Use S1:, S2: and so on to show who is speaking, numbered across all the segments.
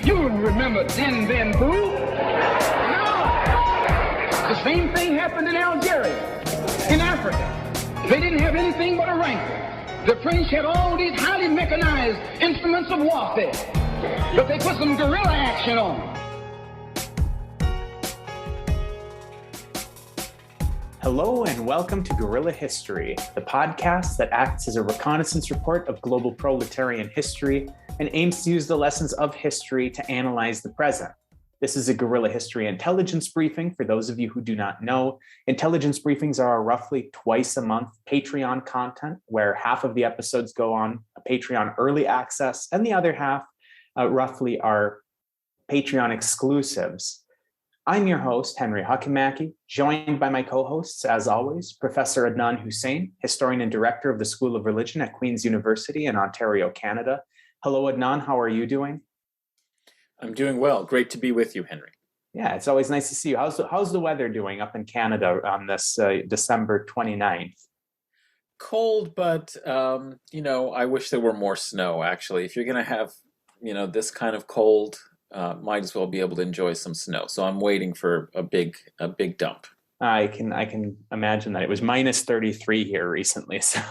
S1: You remember Din Ben Phu? No. The same thing happened in Algeria, in Africa. They didn't have anything but a rifle. The French had all these highly mechanized instruments of warfare, but they put some guerrilla action on.
S2: Hello and welcome to Guerrilla History, the podcast that acts as a reconnaissance report of global proletarian history and aims to use the lessons of history to analyze the present. This is a Guerrilla History Intelligence Briefing. For those of you who do not know, intelligence briefings are roughly twice a month Patreon content, where half of the episodes go on a Patreon early access and the other half roughly are Patreon exclusives. I'm your host, Henry Hakamaki, joined by my co-hosts, as always, Professor Adnan Husain, historian and director of the School of Religion at Queen's University in Ontario, Canada. Hello, Adnan. How are you doing?
S3: I'm doing well. Great to be with you, Henry.
S2: Yeah, it's always nice to see you. How's the weather doing up in Canada on this December 29th?
S3: Cold, but, I wish there were more snow, actually. If you're going to have, this kind of cold, might as well be able to enjoy some snow. So I'm waiting for a big dump.
S2: I can imagine that. It was minus 33 here recently, so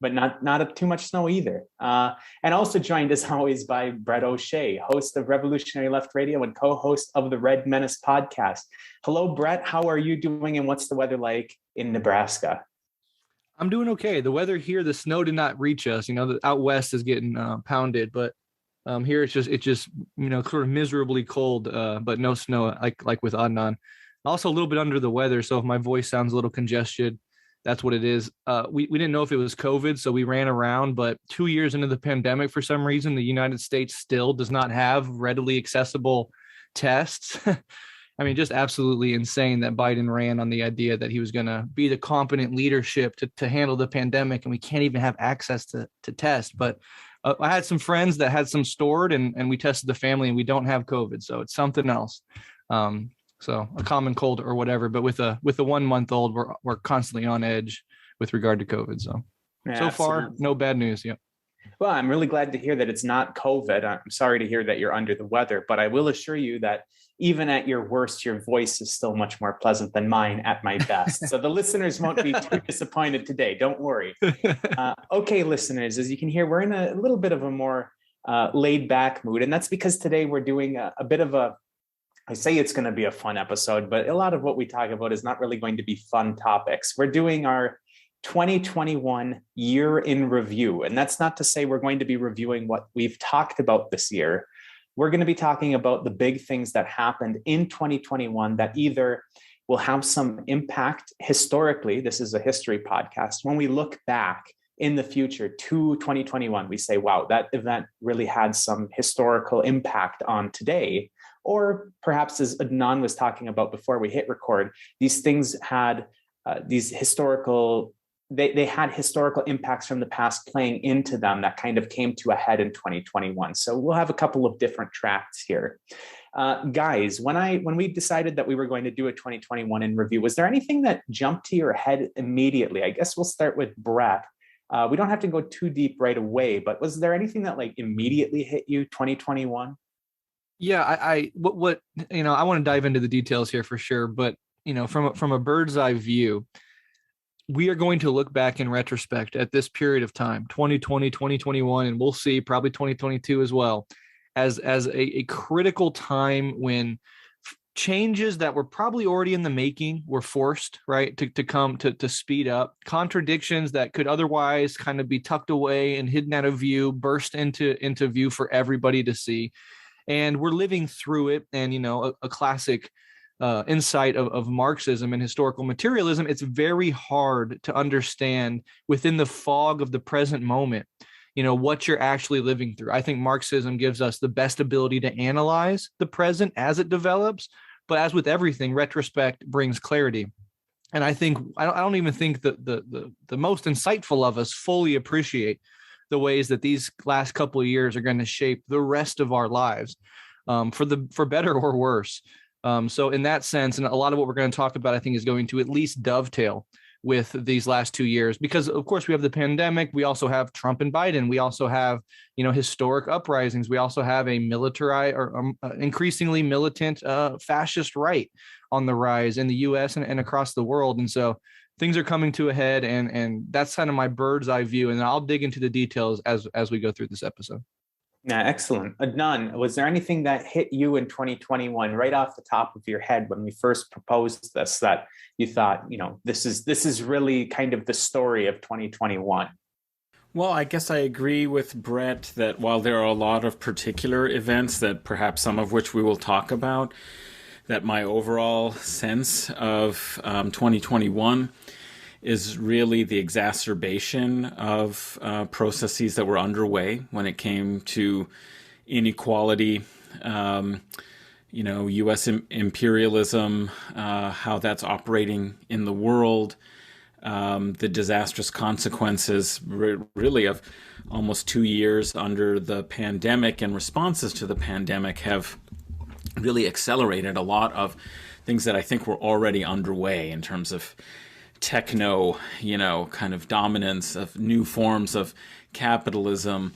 S2: but not too much snow either. And also joined as always by Breht, host of Revolutionary Left Radio and co-host of the Red Menace podcast. Hello, Breht. How are you doing, and what's the weather like in Nebraska?
S4: I'm doing okay. The weather here, the snow did not reach us. Out west is getting pounded, but here it's just sort of miserably cold, but no snow like with Adnan. Also a little bit under the weather, so if my voice sounds a little congested, that's what it is. We didn't know if it was COVID, so we ran around, but 2 years into the pandemic, for some reason, the United States still does not have readily accessible tests. I mean, just absolutely insane that Biden ran on the idea that he was going to be the competent leadership to handle the pandemic, and we can't even have access to test. But I had some friends that had some stored, and we tested the family, and we don't have COVID, so it's something else. So a common cold or whatever, but with a 1 month old, we're constantly on edge with regard to COVID. So far, no bad news. Yeah.
S2: Well, I'm really glad to hear that it's not COVID. I'm sorry to hear that you're under the weather, but I will assure you that even at your worst, your voice is still much more pleasant than mine at my best. So the listeners won't be too disappointed today. Don't worry. Okay, listeners, as you can hear, we're in a little bit of a more laid back mood. And that's because today we're doing a bit of I say it's going to be a fun episode, but a lot of what we talk about is not really going to be fun topics. We're doing our 2021 year in review. And that's not to say we're going to be reviewing what we've talked about this year. We're going to be talking about the big things that happened in 2021 that either will have some impact historically. This is a history podcast. When we look back in the future to 2021, we say, wow, that event really had some historical impact on today. Or perhaps, as Adnan was talking about before we hit record, these things had these historical, they had historical impacts from the past playing into them that kind of came to a head in 2021. So we'll have a couple of different tracks here. Guys, when we decided that we were going to do a 2021 in review, was there anything that jumped to your head immediately? I guess we'll start with Breht. We don't have to go too deep right away, but was there anything that immediately hit you 2021?
S4: Yeah, I want to dive into the details here for sure, but from a bird's eye view, we are going to look back in retrospect at this period of time, 2020, 2021, and we'll see probably 2022 as well, as a critical time when changes that were probably already in the making were forced, right, to come to speed up. Contradictions that could otherwise kind of be tucked away and hidden out of view burst into view for everybody to see. And we're living through it. And, a classic insight of Marxism and historical materialism, it's very hard to understand within the fog of the present moment, what you're actually living through. I think Marxism gives us the best ability to analyze the present as it develops. But as with everything, retrospect brings clarity. And I think I don't even think that the most insightful of us fully appreciate the ways that these last couple of years are going to shape the rest of our lives, for better or worse. So in that sense, and a lot of what we're going to talk about, I think, is going to at least dovetail with these last 2 years, because of course we have the pandemic. We also have Trump and Biden. We also have, historic uprisings. We also have a military or increasingly militant fascist right on the rise in the US and across the world. And so things are coming to a head, and that's kind of my bird's eye view. And I'll dig into the details as we go through this episode.
S2: Yeah, excellent. Adnan, was there anything that hit you in 2021 right off the top of your head when we first proposed this that you thought, this is really kind of the story of 2021?
S3: Well, I guess I agree with Breht that while there are a lot of particular events that perhaps some of which we will talk about, that my overall sense of 2021 is really the exacerbation of processes that were underway when it came to inequality, U.S. imperialism, how that's operating in the world, the disastrous consequences really of almost 2 years under the pandemic and responses to the pandemic have really accelerated a lot of things that I think were already underway in terms of techno, kind of dominance of new forms of capitalism,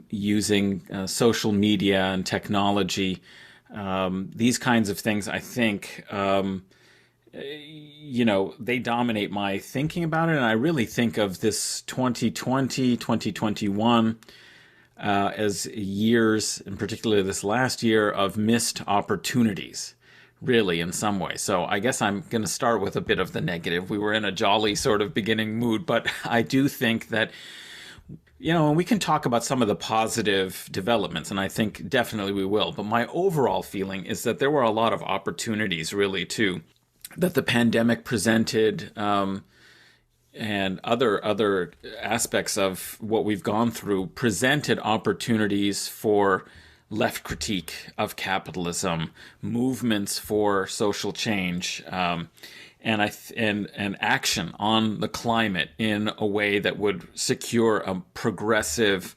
S3: using social media and technology. These kinds of things, I think, they dominate my thinking about it. And I really think of this 2020, 2021 as years, in particular this last year, of missed opportunities, really, in some way. So I guess I'm going to start with a bit of the negative. We were in a jolly sort of beginning mood, but I do think that, we can talk about some of the positive developments, and I think definitely we will. But my overall feeling is that there were a lot of opportunities, really, too, that the pandemic presented, and other aspects of what we've gone through presented opportunities for left critique of capitalism, movements for social change, and action on the climate in a way that would secure a progressive,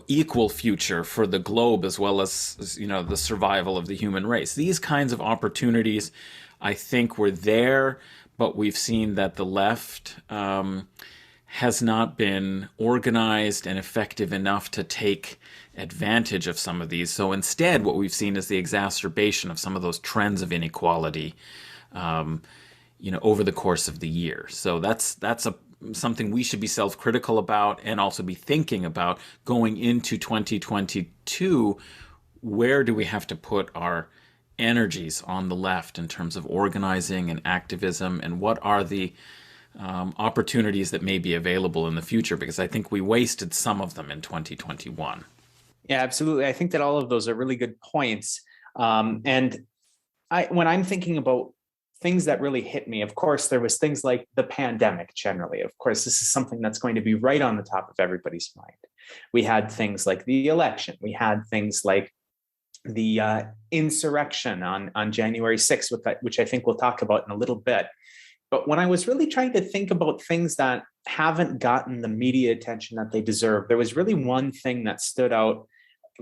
S3: equal future for the globe as well as the survival of the human race. These kinds of opportunities, I think, were there, but we've seen that the left has not been organized and effective enough to take advantage of some of these. So instead, what we've seen is the exacerbation of some of those trends of inequality, over the course of the year. So that's something we should be self-critical about and also be thinking about going into 2022. Where do we have to put our energies on the left in terms of organizing and activism, and what are the opportunities that may be available in the future? Because I think we wasted some of them in 2021.
S2: Yeah, absolutely. I think that all of those are really good points. And when I'm thinking about things that really hit me, of course, there was things like the pandemic generally. Of course, this is something that's going to be right on the top of everybody's mind. We had things like the election. We had things like the insurrection on January 6th, which I think we'll talk about in a little bit. But when I was really trying to think about things that haven't gotten the media attention that they deserve, there was really one thing that stood out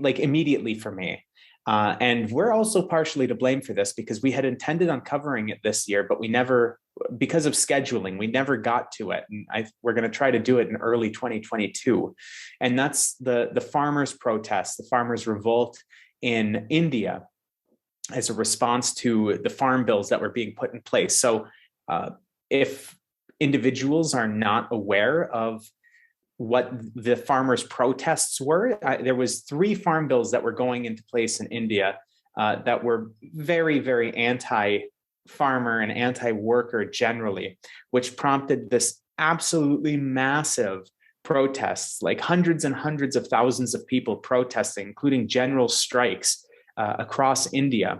S2: immediately for me. And we're also partially to blame for this because we had intended on covering it this year, but we never, because of scheduling, we never got to it. And we're going to try to do it in early 2022. And that's the farmers' protests, the farmers' revolt in India as a response to the farm bills that were being put in place. So if individuals are not aware of what the farmers' protests were, there was 3 farm bills that were going into place in India that were very, very anti-farmer and anti-worker generally, which prompted this absolutely massive protests, like hundreds and hundreds of thousands of people protesting, including general strikes across India.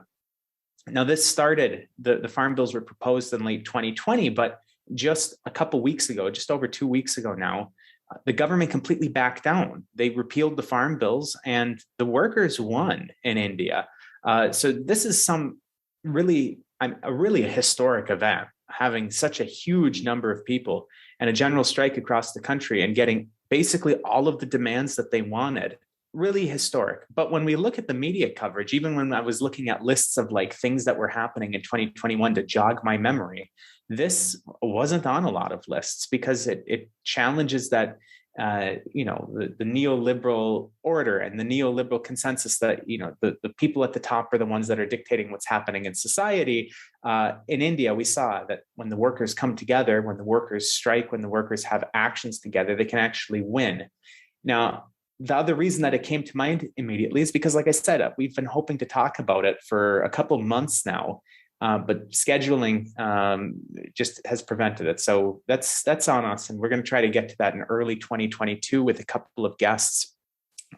S2: Now, this started, the farm bills were proposed in late 2020, but just a couple weeks ago, just over 2 weeks ago now, the government completely backed down. They repealed the farm bills and the workers won in India. So this is a really historic event, having such a huge number of people and a general strike across the country and getting basically all of the demands that they wanted. Really historic. But when we look at the media coverage, even when I was looking at lists of things that were happening in 2021 to jog my memory, this wasn't on a lot of lists because it challenges that the neoliberal order and the neoliberal consensus that the people at the top are the ones that are dictating what's happening in society. In India, we saw that when the workers come together, when the workers strike, when the workers have actions together, they can actually win. Now, the other reason that it came to mind immediately is because, like I said, we've been hoping to talk about it for a couple months now. But scheduling just has prevented it. So that's on us. And we're going to try to get to that in early 2022 with a couple of guests.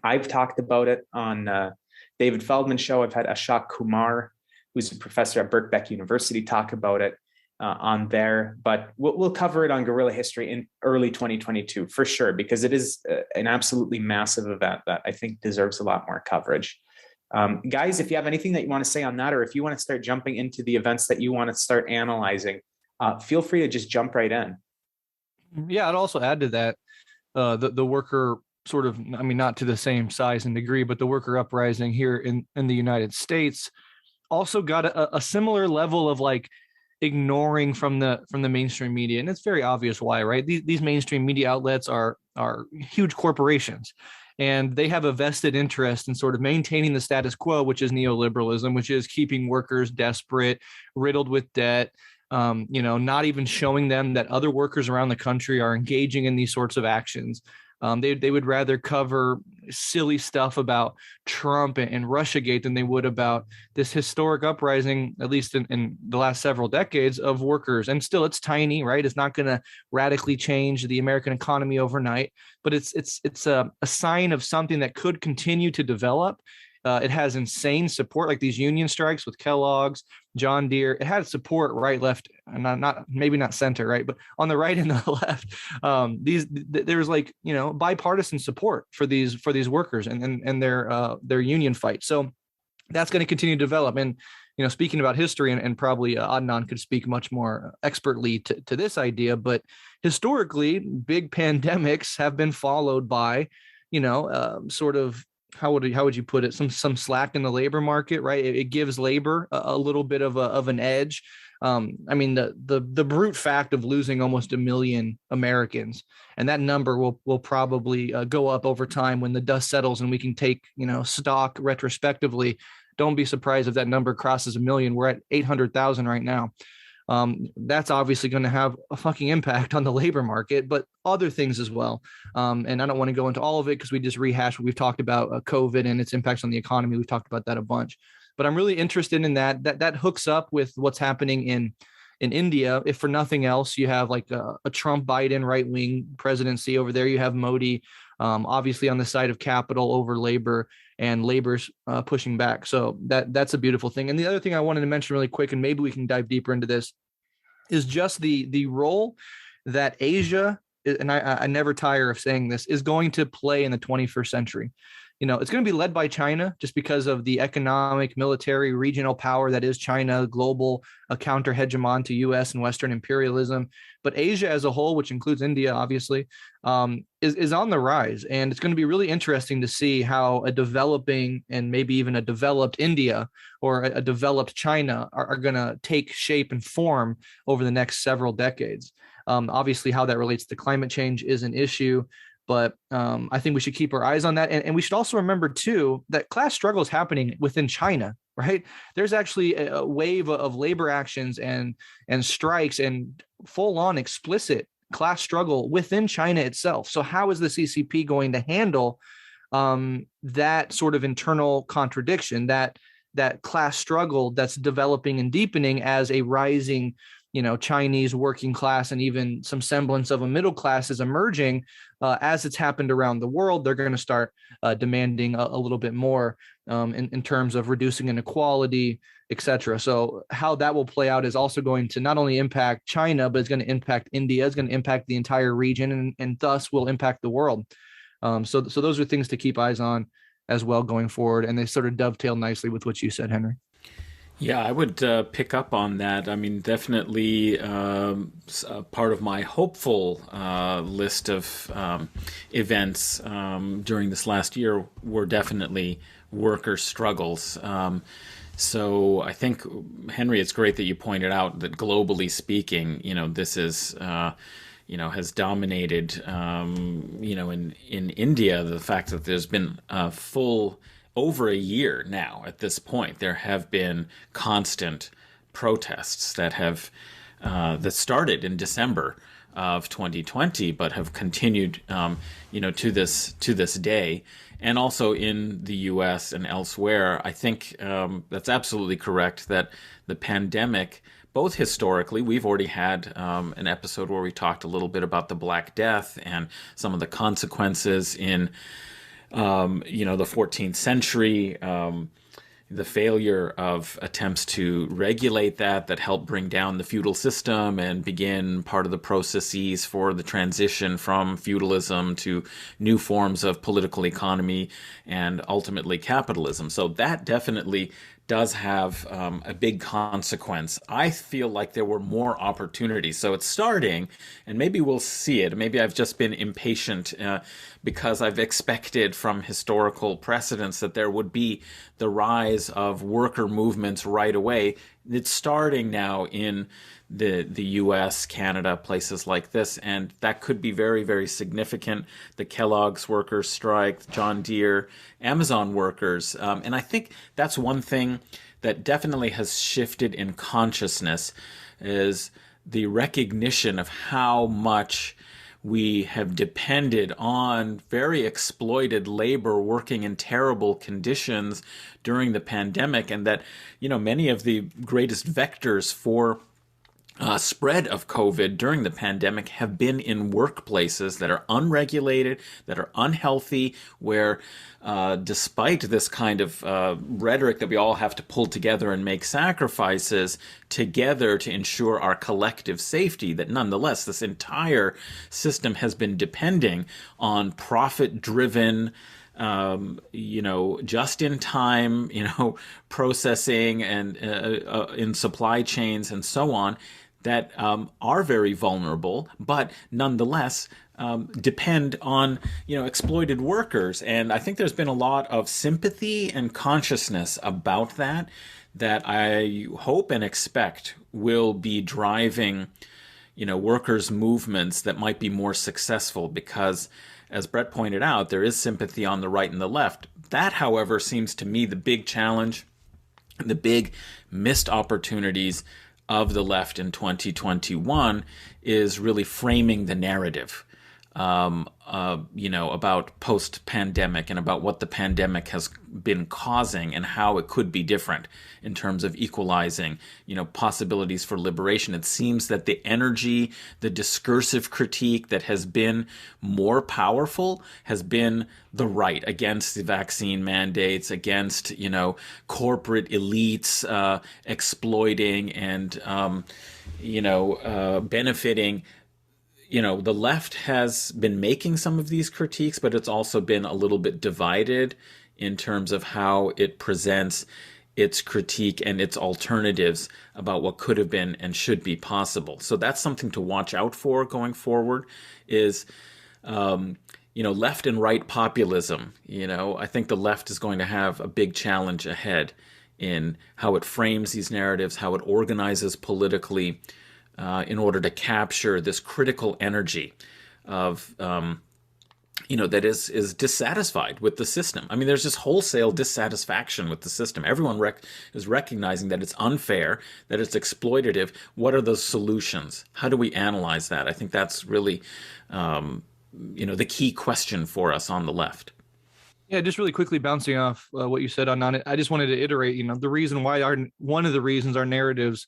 S2: I've talked about it on David Feldman's show. I've had Ashok Kumar, who's a professor at Birkbeck University, talk about it on there. But we'll cover it on Guerrilla History in early 2022 for sure, because it is an absolutely massive event that I think deserves a lot more coverage. Guys, if you have anything that you want to say on that, or if you want to start jumping into the events that you want to start analyzing, feel free to just jump right in.
S4: Yeah, I'd also add to that, the worker sort of, I mean, not to the same size and degree, but the worker uprising here in the United States also got a similar level of like ignoring from the mainstream media. And it's very obvious why, right? These mainstream media outlets are huge corporations. And they have a vested interest in sort of maintaining the status quo, which is neoliberalism, which is keeping workers desperate, riddled with debt, not even showing them that other workers around the country are engaging in these sorts of actions. They would rather cover silly stuff about Trump and Russiagate than they would about this historic uprising, at least in the last several decades, of workers. And still, it's tiny, right? It's not going to radically change the American economy overnight, but it's a sign of something that could continue to develop. It has insane support, like these union strikes with Kellogg's, John Deere. It had support right, left, and not maybe not center, right, but on the right and the left. There's like bipartisan support for these workers and their union fight. So that's going to continue to develop. And speaking about history, and probably Adnan could speak much more expertly to this idea, but historically, big pandemics have been followed by sort of, how would you put it? Some slack in the labor market, right? It gives labor a little bit of an edge. I mean, the brute fact of losing almost 1 million Americans, and that number will probably go up over time when the dust settles and we can take stock retrospectively. Don't be surprised if that number crosses 1 million. We're at 800,000 right now. That's obviously going to have a fucking impact on the labor market, but other things as well. And I don't want to go into all of it because we just rehashed what we've talked about, COVID and its impacts on the economy. We've talked about that a bunch, but I'm really interested in that hooks up with what's happening in India. If for nothing else, you have like a Trump Biden right-wing presidency over there. You have Modi, obviously on the side of capital over labor, and labor's pushing back. So that's a beautiful thing. And the other thing I wanted to mention really quick, and maybe we can dive deeper into this, is just the role that Asia, and I never tire of saying this, is going to play in the 21st century. It's going to be led by China just because of the economic, military, regional power that is China, global, a counter hegemon to U.S. and Western imperialism. But Asia as a whole, which includes India, obviously, is on the rise. And it's going to be really interesting to see how a developing and maybe even a developed India or a developed China are going to take shape and form over the next several decades. Obviously, how that relates to climate change is an issue. But I think we should keep our eyes on that. And we should also remember, too, that class struggle is happening within China, right? There's actually a wave of labor actions and strikes and full-on explicit class struggle within China itself. So how is the CCP going to handle that sort of internal contradiction, that class struggle that's developing and deepening as a rising Chinese working class and even some semblance of a middle class is emerging? As it's happened around the world, they're going to start demanding a little bit more in terms of reducing inequality, etc. So how that will play out is also going to not only impact China, but it's going to impact India, it's going to impact the entire region, and thus will impact the world. So those are things to keep eyes on as well going forward. And they sort of dovetail nicely with what you said, Henry.
S3: Yeah, I would pick up on that. I mean, definitely part of my hopeful list of events during this last year were definitely worker struggles. So I think, Henry, it's great that you pointed out that globally speaking, this is, has dominated, in India, the fact that there's been a full over a year now at this point. There have been constant protests that started in December of 2020, but have continued, to this day. And also in the U.S. and elsewhere, I think that's absolutely correct that the pandemic, both historically, we've already had an episode where we talked a little bit about the Black Death and some of the consequences in, the 14th century, the failure of attempts to regulate that helped bring down the feudal system and begin part of the processes for the transition from feudalism to new forms of political economy and ultimately capitalism. So that definitely does have a big consequence. I feel like there were more opportunities. So it's starting, and maybe we'll see it. Maybe I've just been impatient because I've expected from historical precedents that there would be the rise of worker movements right away. It's starting now in the U.S., Canada, places like this, and that could be very, very significant. The Kellogg's workers strike, John Deere, Amazon workers, and I think that's one thing that definitely has shifted in consciousness is the recognition of how much we have depended on very exploited labor working in terrible conditions during the pandemic, and that, many of the greatest vectors for spread of COVID during the pandemic have been in workplaces that are unregulated, that are unhealthy, where despite this kind of rhetoric that we all have to pull together and make sacrifices together to ensure our collective safety, that nonetheless this entire system has been depending on profit-driven just in time, processing and in supply chains and so on that are very vulnerable, but nonetheless depend on, exploited workers. And I think there's been a lot of sympathy and consciousness about that I hope and expect will be driving, workers' movements that might be more successful because, as Breht pointed out, there is sympathy on the right and the left. That, however, seems to me the big challenge, the big missed opportunities of the left in 2021 is really framing the narrative, about post-pandemic and about what the pandemic has been causing and how it could be different in terms of equalizing, possibilities for liberation. It seems that the energy, the discursive critique that has been more powerful has been the right against the vaccine mandates, against, corporate elites exploiting and, benefiting. The left has been making some of these critiques, but it's also been a little bit divided in terms of how it presents its critique and its alternatives about what could have been and should be possible. So that's something to watch out for going forward is, left and right populism. I think the left is going to have a big challenge ahead in how it frames these narratives, how it organizes politically, in order to capture this critical energy of, that is dissatisfied with the system. I mean, there's just wholesale dissatisfaction with the system. Everyone is recognizing that it's unfair, that it's exploitative. What are the solutions? How do we analyze that? I think that's really, the key question for us on the left.
S4: Yeah, just really quickly bouncing off what you said on it, I just wanted to iterate, the reason why one of the reasons our narratives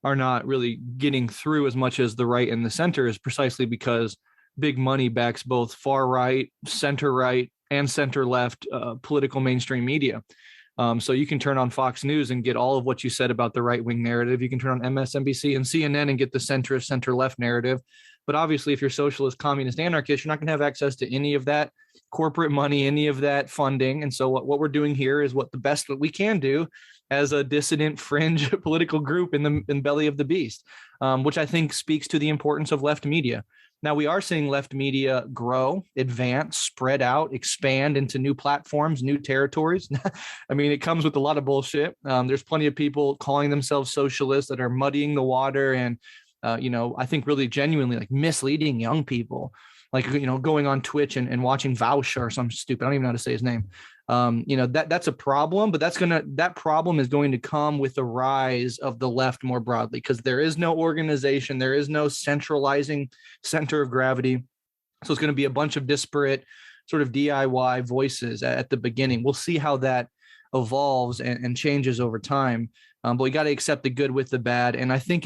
S4: are not really getting through as much as the right and the center is precisely because big money backs both far right, and center left political mainstream media. So you can turn on Fox News and get all of what you said about the right wing narrative. You can turn on MSNBC and CNN and get the centrist, center left narrative. But obviously, if you're socialist, communist, anarchist, you're not going to have access to any of that corporate money, any of that funding. And so what we're doing here is what the best that we can do as a dissident fringe political group in the belly of the beast, which I think speaks to the importance of left media. Now, we are seeing left media grow, advance, spread out, expand into new platforms, new territories. I mean, it comes with a lot of bullshit. There's plenty of people calling themselves socialists that are muddying the water and, I think really genuinely like misleading young people, like, going on Twitch and watching Vouch or some stupid, I don't even know how to say his name. That's a problem, but that problem is going to come with the rise of the left more broadly, because there is no organization, there is no centralizing center of gravity. So it's going to be a bunch of disparate sort of DIY voices at the beginning. We'll see how that evolves and changes over time. But we got to accept the good with the bad. And I think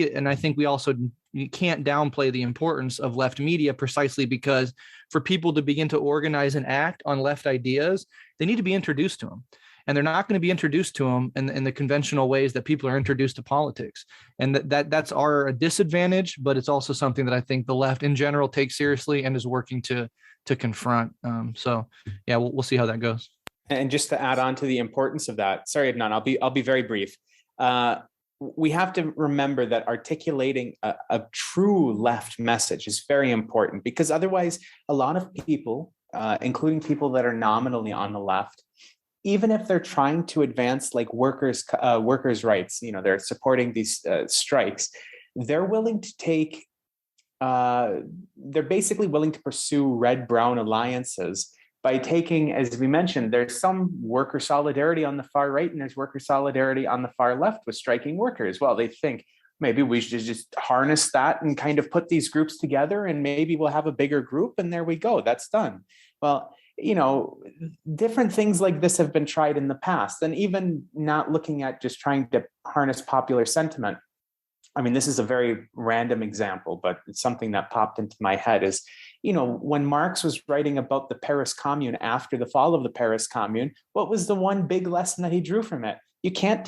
S4: we also, you can't downplay the importance of left media, precisely because for people to begin to organize and act on left ideas, they need to be introduced to them. And they're not going to be introduced to them in the conventional ways that people are introduced to politics. And that's our disadvantage, but it's also something that I think the left in general takes seriously and is working to confront. So yeah, we'll see how that goes.
S2: And just to add on to the importance of that, sorry, Adnan, I'll be very brief. We have to remember that articulating a true left message is very important, because otherwise a lot of people, including people that are nominally on the left, even if they're trying to advance like workers' rights, they're supporting these strikes, they're willing to take, they're basically willing to pursue red-brown alliances by taking, as we mentioned, there's some worker solidarity on the far right and there's worker solidarity on the far left with striking workers. Well, they think maybe we should just harness that and kind of put these groups together and maybe we'll have a bigger group and there we go, that's done. Well, different things like this have been tried in the past, and even not looking at just trying to harness popular sentiment. I mean, this is a very random example, but it's something that popped into my head is, when Marx was writing about the Paris Commune after the fall of the Paris Commune, what was the one big lesson that he drew from it? You can't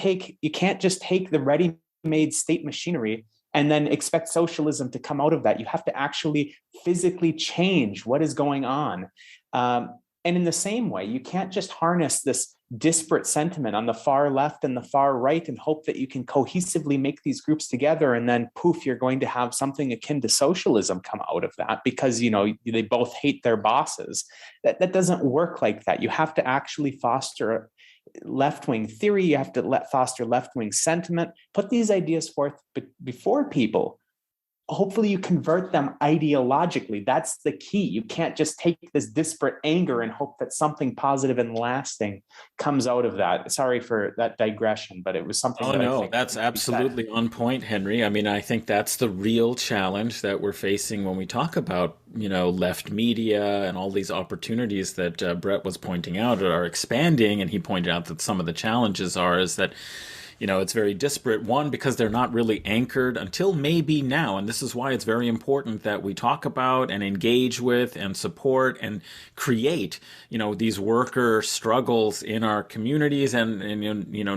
S2: just take the ready-made state machinery and then expect socialism to come out of that. You have to actually physically change what is going on. And in the same way, you can't just harness this disparate sentiment on the far left and the far right and hope that you can cohesively make these groups together and then poof, you're going to have something akin to socialism come out of that because, they both hate their bosses. That doesn't work like that. You have to actually foster left-wing theory. You have to foster left-wing sentiment, put these ideas forth before people. Hopefully you convert them ideologically. That's the key. You can't just take this disparate anger and hope that something positive and lasting comes out of that. Sorry for that digression, but it was something.
S3: Oh, no, that's absolutely on point, Henry. I mean, I think that's the real challenge that we're facing when we talk about, left media and all these opportunities that Breht was pointing out are expanding. And he pointed out that some of the challenges is that it's very disparate. One, because they're not really anchored until maybe now. And this is why it's very important that we talk about and engage with and support and create, these worker struggles in our communities and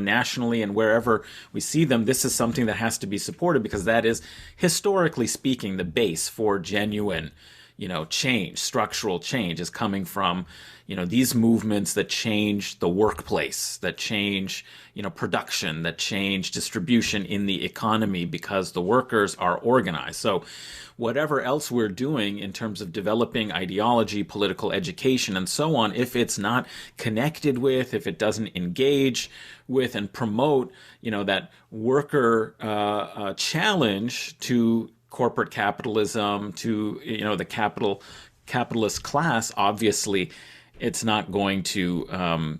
S3: nationally and wherever we see them. This is something that has to be supported because that is, historically speaking, the base for genuine change. Structural change is coming from, these movements that change the workplace, that change, production, that change distribution in the economy because the workers are organized. So whatever else we're doing in terms of developing ideology, political education, and so on, if it's not connected with, if it doesn't engage with and promote, that worker challenge to corporate capitalism, to the capitalist class, obviously it's not going to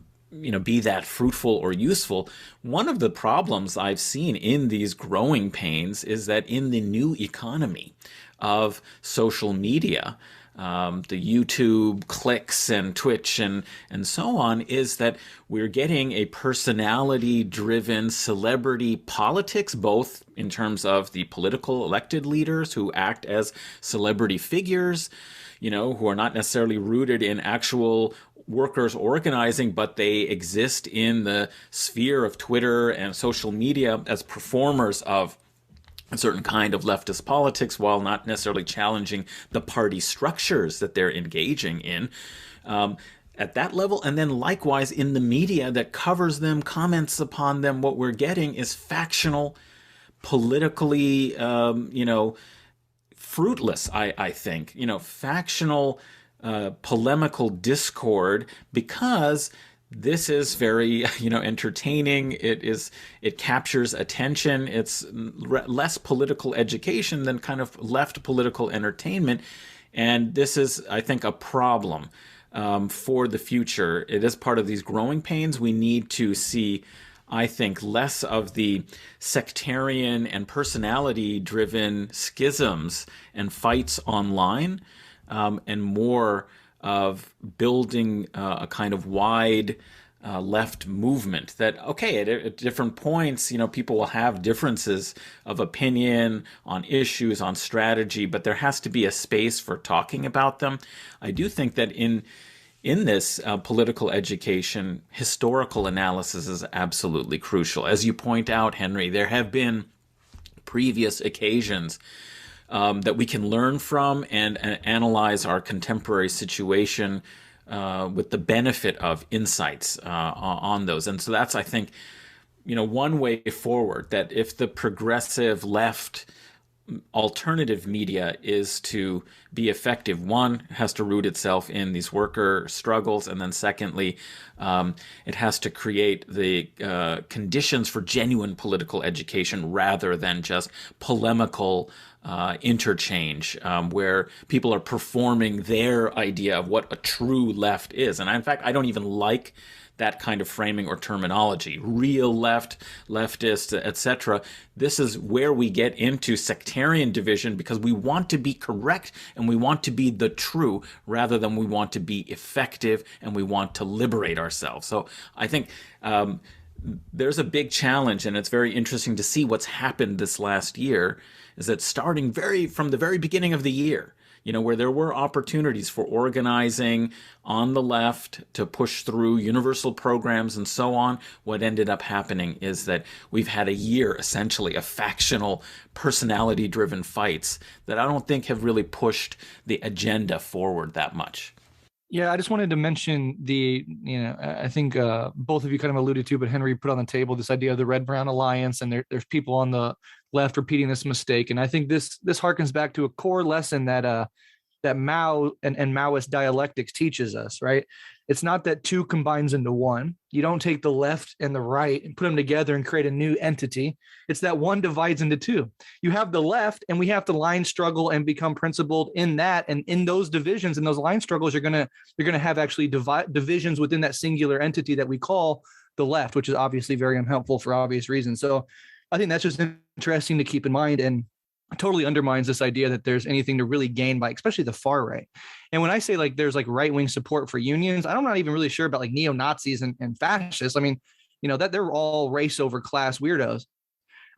S3: be that fruitful or useful. One of the problems I've seen in these growing pains is that in the new economy of social media, the YouTube clicks and Twitch and so on, is that we're getting a personality-driven celebrity politics, both in terms of the political elected leaders who act as celebrity figures, who are not necessarily rooted in actual workers organizing, but they exist in the sphere of Twitter and social media as performers of a certain kind of leftist politics while not necessarily challenging the party structures that they're engaging in at that level. And then likewise in the media that covers them, comments upon them, what we're getting is factional, politically, fruitless, I think, factional polemical discord, because this is very, entertaining. It captures attention. It's less political education than kind of left political entertainment. And this is, I think, a problem for the future. It is part of these growing pains. We need to see, I think, less of the sectarian and personality-driven schisms and fights online, and more of building a kind of wide left movement that, okay, at different points, people will have differences of opinion on issues, on strategy, but there has to be a space for talking about them. I do think that in this political education, historical analysis is absolutely crucial. As you point out, Henry, there have been previous occasions that we can learn from and analyze our contemporary situation with the benefit of insights on those. And so that's, I think, one way forward, that if the progressive left alternative media is to be effective, one, it has to root itself in these worker struggles, and then secondly, it has to create the conditions for genuine political education rather than just polemical interchange, where people are performing their idea of what a true left is. And in fact, I don't even like that kind of framing or terminology. Real left, leftist, etc. This is where we get into sectarian division, because we want to be correct and we want to be the true rather than we want to be effective and we want to liberate ourselves. So I think there's a big challenge, and it's very interesting to see what's happened this last year, is that starting from the very beginning of the year, where there were opportunities for organizing on the left to push through universal programs and so on, what ended up happening is that we've had a year, essentially, of factional, personality-driven fights that I don't think have really pushed the agenda forward that much.
S4: Yeah, I just wanted to mention I think both of you kind of alluded to, but Henry put on the table this idea of the Red-Brown Alliance, and there's people on the left repeating this mistake. And I think this harkens back to a core lesson that Mao and Maoist dialectics teaches us, right? It's not that two combines into one. You don't take the left and the right and put them together and create a new entity. It's that one divides into two. You have the left, and we have to line struggle and become principled in that. And in those divisions and those line struggles, you're gonna have actually divisions within that singular entity that we call the left, which is obviously very unhelpful for obvious reasons. So I think that's just interesting to keep in mind, and totally undermines this idea that there's anything to really gain by, especially the far right. And when I say there's right-wing support for unions, I'm not even really sure about neo-Nazis and fascists. I mean, that they're all race over class weirdos.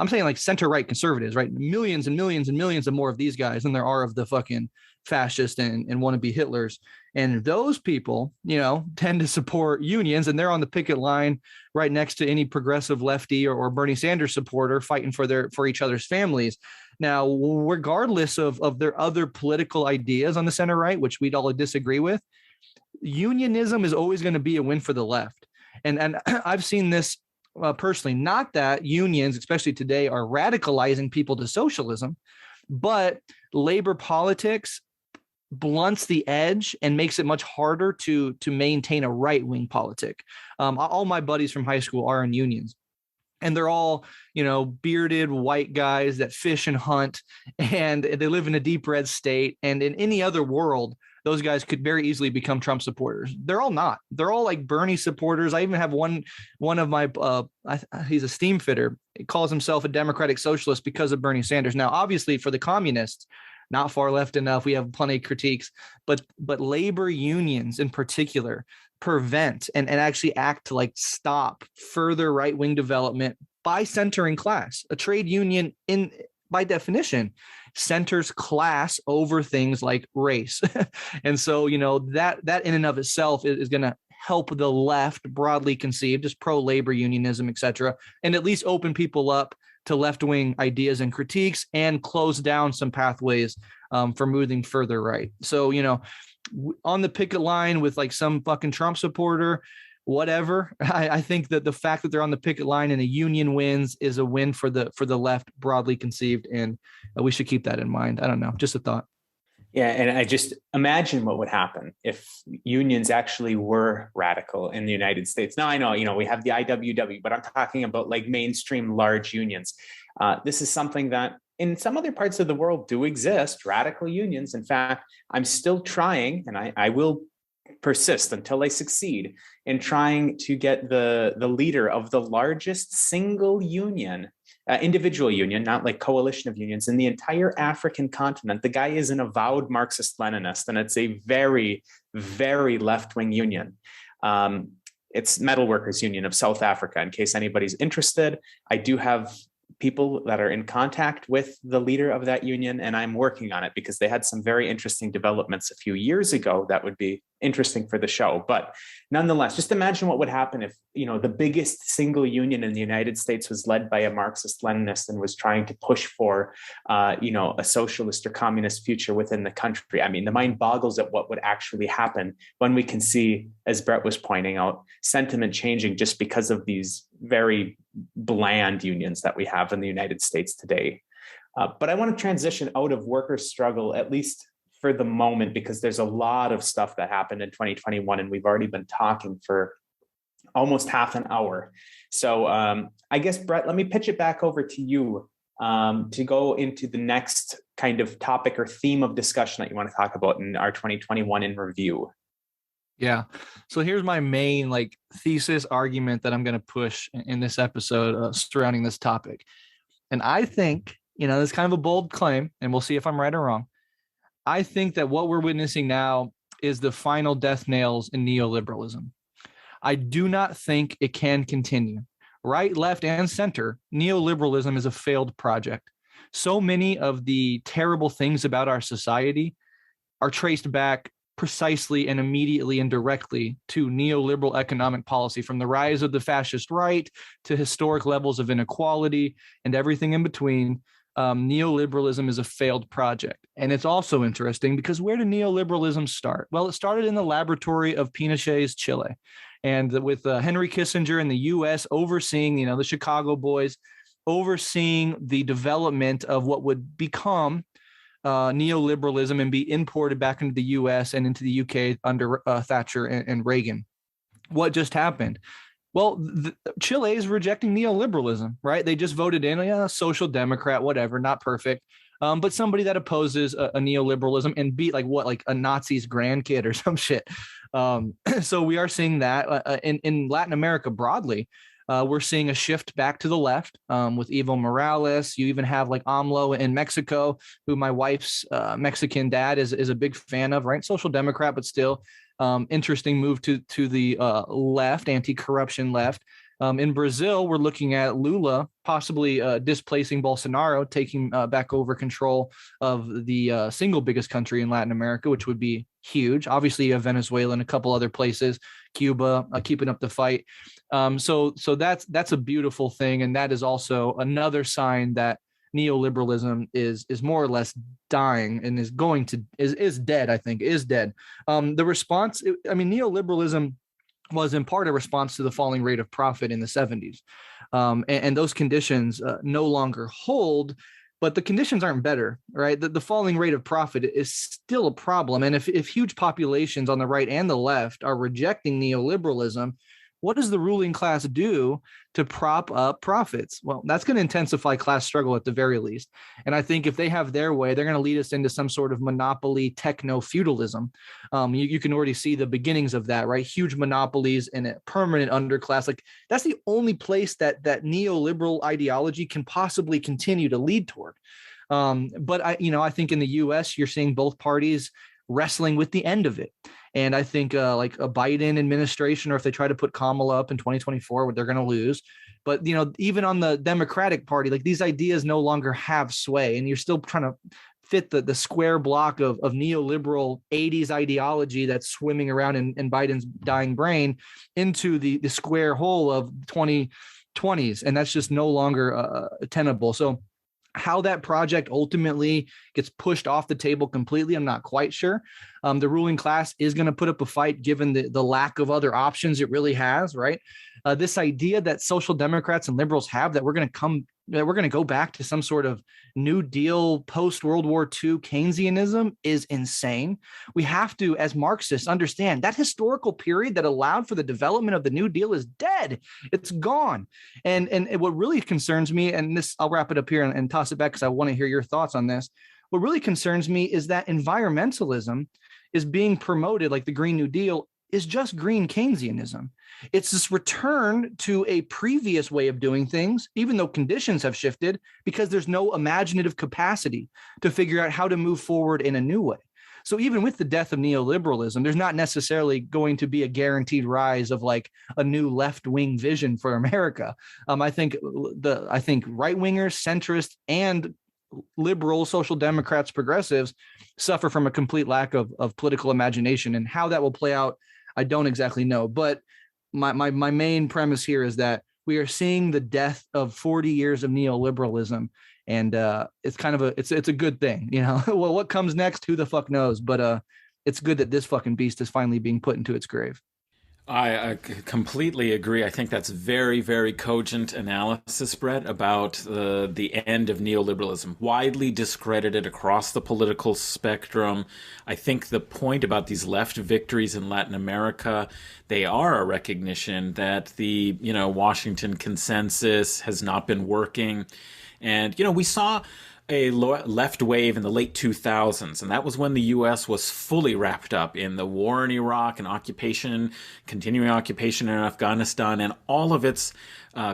S4: I'm saying center-right conservatives, right? Millions and millions and millions of more of these guys than there are of the fucking fascist and wannabe Hitlers. And those people, tend to support unions, and they're on the picket line right next to any progressive lefty or Bernie Sanders supporter fighting for each other's families. Now, regardless of their other political ideas on the center right, which we'd all disagree with, unionism is always going to be a win for the left. And I've seen this personally, not that unions, especially today, are radicalizing people to socialism, but labor politics blunts the edge and makes it much harder to maintain a right-wing politic. All my buddies from high school are in unions, and they're all, bearded white guys that fish and hunt, and they live in a deep red state. And in any other world, those guys could very easily become Trump supporters. They're all not. They're all Bernie supporters. I even have one of my, he's a steam fitter. He calls himself a democratic socialist because of Bernie Sanders. Now, obviously, for the communists, not far left enough. We have plenty of critiques, but labor unions in particular prevent and actually act to stop further right-wing development by centering class. A trade union, by definition, centers class over things like race. And so, that in and of itself is going to help the left, broadly conceived, just pro-labor unionism, et cetera, and at least open people up to left-wing ideas and critiques and close down some pathways for moving further right. So, on the picket line with some fucking Trump supporter, whatever. I think that the fact that they're on the picket line and a union wins is a win for the left, broadly conceived, and we should keep that in mind. I don't know, just a thought.
S2: Yeah, and I just imagine what would happen if unions actually were radical in the United States. Now, I know, we have the IWW, but I'm talking about like mainstream large unions. This is something that in some other parts of the world do exist, radical unions. In fact, I'm still trying, and I will persist until I succeed in trying to get the leader of the largest single union, individual union, not like coalition of unions, in the entire African continent. The guy is an avowed Marxist-Leninist, and it's a very, very left-wing union. It's Metalworkers Union of South Africa, in case anybody's interested. I do have people that are in contact with the leader of that union, and I'm working on it because they had some very interesting developments a few years ago that would be interesting for the show. But nonetheless, just imagine what would happen if, the biggest single union in the United States was led by a Marxist-Leninist and was trying to push for, a socialist or communist future within the country. I mean, the mind boggles at what would actually happen when we can see, as Breht was pointing out, sentiment changing just because of these very bland unions that we have in the United States today. But I want to transition out of workers' struggle, at least for the moment, because there's a lot of stuff that happened in 2021, and we've already been talking for almost half an hour. So I guess, Breht, let me pitch it back over to you to go into the next kind of topic or theme of discussion that you want to talk about in our 2021 in review.
S4: Yeah. So here's my main thesis argument that I'm going to push in this episode surrounding this topic. And I think, it's kind of a bold claim, and we'll see if I'm right or wrong. I think that what we're witnessing now is the final death nails in neoliberalism. I do not think it can continue. Right, left, and center, neoliberalism is a failed project. So many of the terrible things about our society are traced back precisely and immediately and directly to neoliberal economic policy, from the rise of the fascist right to historic levels of inequality and everything in between. Neoliberalism is a failed project. And it's also interesting because where did neoliberalism start? Well, it started in the laboratory of Pinochet's Chile. And with Henry Kissinger in the U.S. overseeing, the Chicago boys, overseeing the development of what would become neoliberalism and be imported back into the U.S. and into the U.K. under Thatcher and Reagan. What just happened? Well, Chile is rejecting neoliberalism, right? They just voted in a social democrat, whatever, not perfect, but somebody that opposes a neoliberalism and beat like a Nazi's grandkid or some shit. So we are seeing that in Latin America broadly. We're seeing a shift back to the left with Evo Morales. You even have like AMLO in Mexico, who my wife's Mexican dad is a big fan of, right? Social democrat, but still interesting move to the left, anti-corruption left. In Brazil, we're looking at Lula possibly displacing Bolsonaro, taking back over control of the single biggest country in Latin America, which would be huge. Obviously, you have Venezuela and a couple other places, Cuba keeping up the fight. So that's a beautiful thing, and that is also another sign that neoliberalism is more or less dying and is dead. I think is dead. The response, neoliberalism was in part a response to the falling rate of profit in the 70s. And those conditions no longer hold, but the conditions aren't better, right? The falling rate of profit is still a problem. And if huge populations on the right and the left are rejecting neoliberalism, what does the ruling class do to prop up profits? Well, that's going to intensify class struggle at the very least. And I think if they have their way, they're going to lead us into some sort of monopoly techno-feudalism. You can already see the beginnings of that, right? Huge monopolies and a permanent underclass. Like that's the only place that neoliberal ideology can possibly continue to lead toward. But I think in the US, you're seeing both parties wrestling with the end of it. And I think like a Biden administration, or if they try to put Kamala up in 2024, they're going to lose. But, even on the Democratic Party, like these ideas no longer have sway, and you're still trying to fit the square block of neoliberal 80s ideology that's swimming around in Biden's dying brain into the square hole of 2020s. And that's just no longer tenable. So How that project ultimately gets pushed off the table completely, I'm not quite sure. The ruling class is going to put up a fight given the lack of other options it really has, right? This idea that social democrats and liberals have that we're going to go back to some sort of New Deal post-World War II Keynesianism is insane. We have to, as Marxists, understand that historical period that allowed for the development of the New Deal is dead. It's gone. And what really concerns me, and this, I'll wrap it up here and toss it back because I want to hear your thoughts on this. What really concerns me is that environmentalism is being promoted, like the Green New Deal is just green Keynesianism. It's this return to a previous way of doing things, even though conditions have shifted, because there's no imaginative capacity to figure out how to move forward in a new way. So even with the death of neoliberalism, there's not necessarily going to be a guaranteed rise of like a new left-wing vision for America. I think right-wingers, centrists, and liberal social democrats, progressives suffer from a complete lack of political imagination, and how that will play out, I don't exactly know. But my main premise here is that we are seeing the death of 40 years of neoliberalism, and it's kind of it's a good thing, you know. Well, what comes next, who the fuck knows? But it's good that this fucking beast is finally being put into its grave.
S3: I completely agree. I think that's very, very cogent analysis, Breht, about the end of neoliberalism, widely discredited across the political spectrum. I think the point about these left victories in Latin America, they are a recognition that the, Washington consensus has not been working. And, we saw a left wave in the late 2000s, and that was when the U.S. was fully wrapped up in the war in Iraq and continuing occupation in Afghanistan, and all of its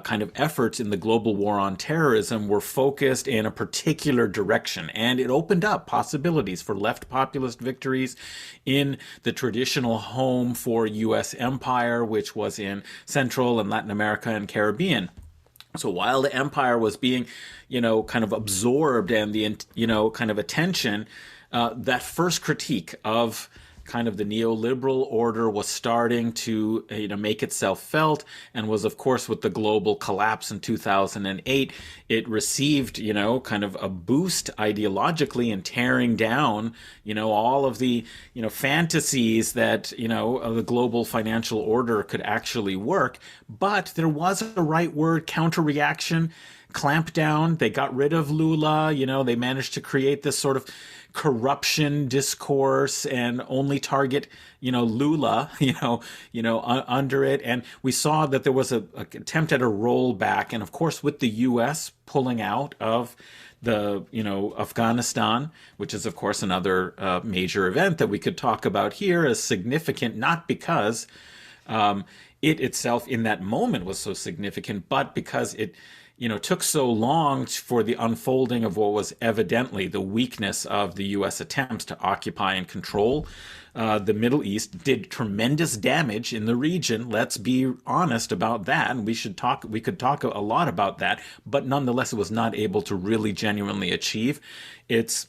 S3: kind of efforts in the global war on terrorism were focused in a particular direction, and it opened up possibilities for left populist victories in the traditional home for U.S. empire, which was in Central and Latin America and Caribbean. So while the empire was being, kind of absorbed and the, kind of attention, that first critique of kind of the neoliberal order was starting to, make itself felt, and was, of course, with the global collapse in 2008, it received, kind of a boost ideologically in tearing down, all of the, fantasies that, the global financial order could actually work. But there was a right word, counter-reaction, clamp down. They got rid of Lula. They managed to create this sort of corruption discourse and only target, Lula, under it. And we saw that there was a attempt at a rollback. And of course, with the U.S. pulling out of the, Afghanistan, which is, of course, another major event that we could talk about here as significant, not because it itself in that moment was so significant, but because it took so long for the unfolding of what was evidently the weakness of the U.S. attempts to occupy and control the Middle East, did tremendous damage in the region. Let's be honest about that. And we could talk a lot about that, but nonetheless, it was not able to really genuinely achieve its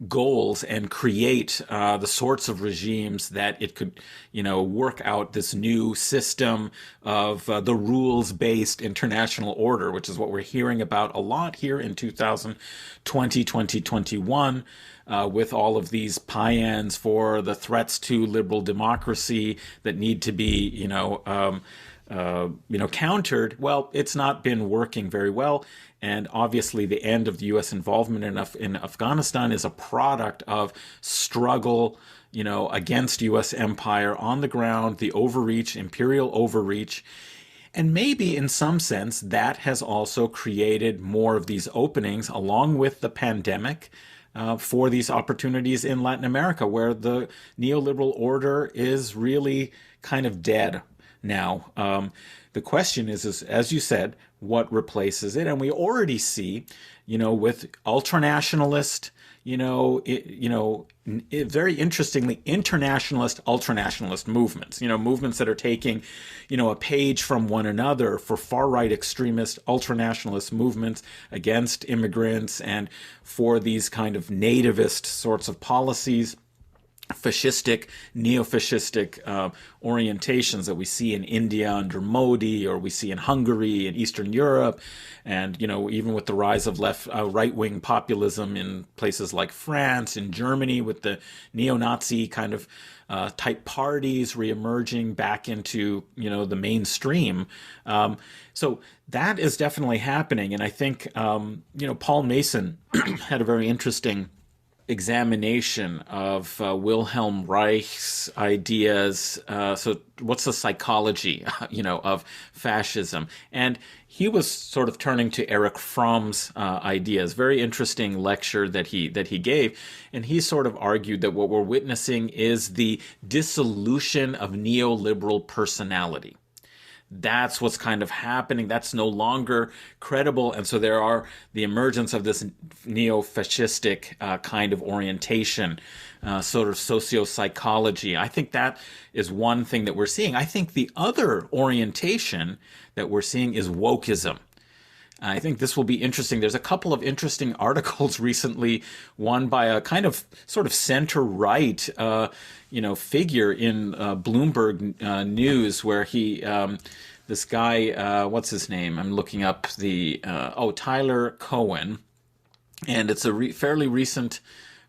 S3: goals and create the sorts of regimes that it could, work out this new system of the rules-based international order, which is what we're hearing about a lot here in 2020, 2021, with all of these paeans for the threats to liberal democracy that need to be, countered. Well, it's not been working very well. And obviously, the end of the U.S. involvement in Afghanistan is a product of struggle, against U.S. empire on the ground, the overreach, imperial overreach. And maybe in some sense, that has also created more of these openings, along with the pandemic, for these opportunities in Latin America, where the neoliberal order is really kind of dead now. The question is, as you said, what replaces it? And we already see, with ultranationalist, very interestingly, internationalist, ultranationalist movements, movements that are taking, a page from one another for far-right extremist, ultranationalist movements against immigrants and for these kind of nativist sorts of policies fascistic, neo-fascistic orientations that we see in India under Modi, or we see in Hungary and Eastern Europe, and even with the rise of right-wing populism in places like France and Germany, with the neo-Nazi kind of type parties reemerging back into the mainstream. So that is definitely happening, and I think Paul Mason had a very interesting examination of Wilhelm Reich's ideas. So what's the psychology, of fascism? And he was sort of turning to Erich Fromm's ideas. Very interesting lecture that he gave, and he sort of argued that what we're witnessing is the dissolution of neoliberal personality. That's what's kind of happening. That's no longer credible. And so there are the emergence of this neo-fascistic kind of orientation, sort of socio-psychology. I think that is one thing that we're seeing. I think the other orientation that we're seeing is wokeism. I think this will be interesting. There's a couple of interesting articles recently, one by a kind of sort of center-right, figure in Bloomberg News, where he, this guy, what's his name? I'm looking up Tyler Cohen, and it's a fairly recent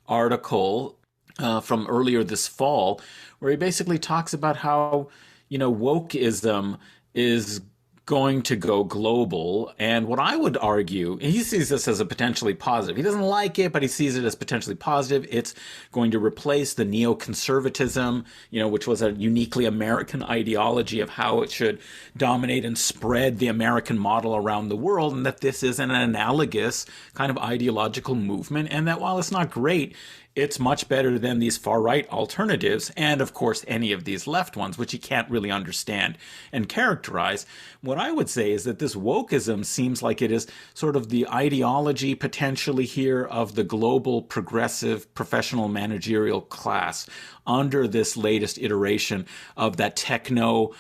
S3: article from earlier this fall, where he basically talks about how, wokeism is going to go global. And what I would argue, he sees this as a potentially positive. He doesn't like it, but he sees it as potentially positive. It's going to replace the neoconservatism, which was a uniquely American ideology of how it should dominate and spread the American model around the world, and that this is an analogous kind of ideological movement, and that while it's not great, it's much better than these far-right alternatives, and of course any of these left ones, which you can't really understand and characterize. What I would say is that this wokeism seems like it is sort of the ideology potentially here of the global progressive professional managerial class under this latest iteration of that techno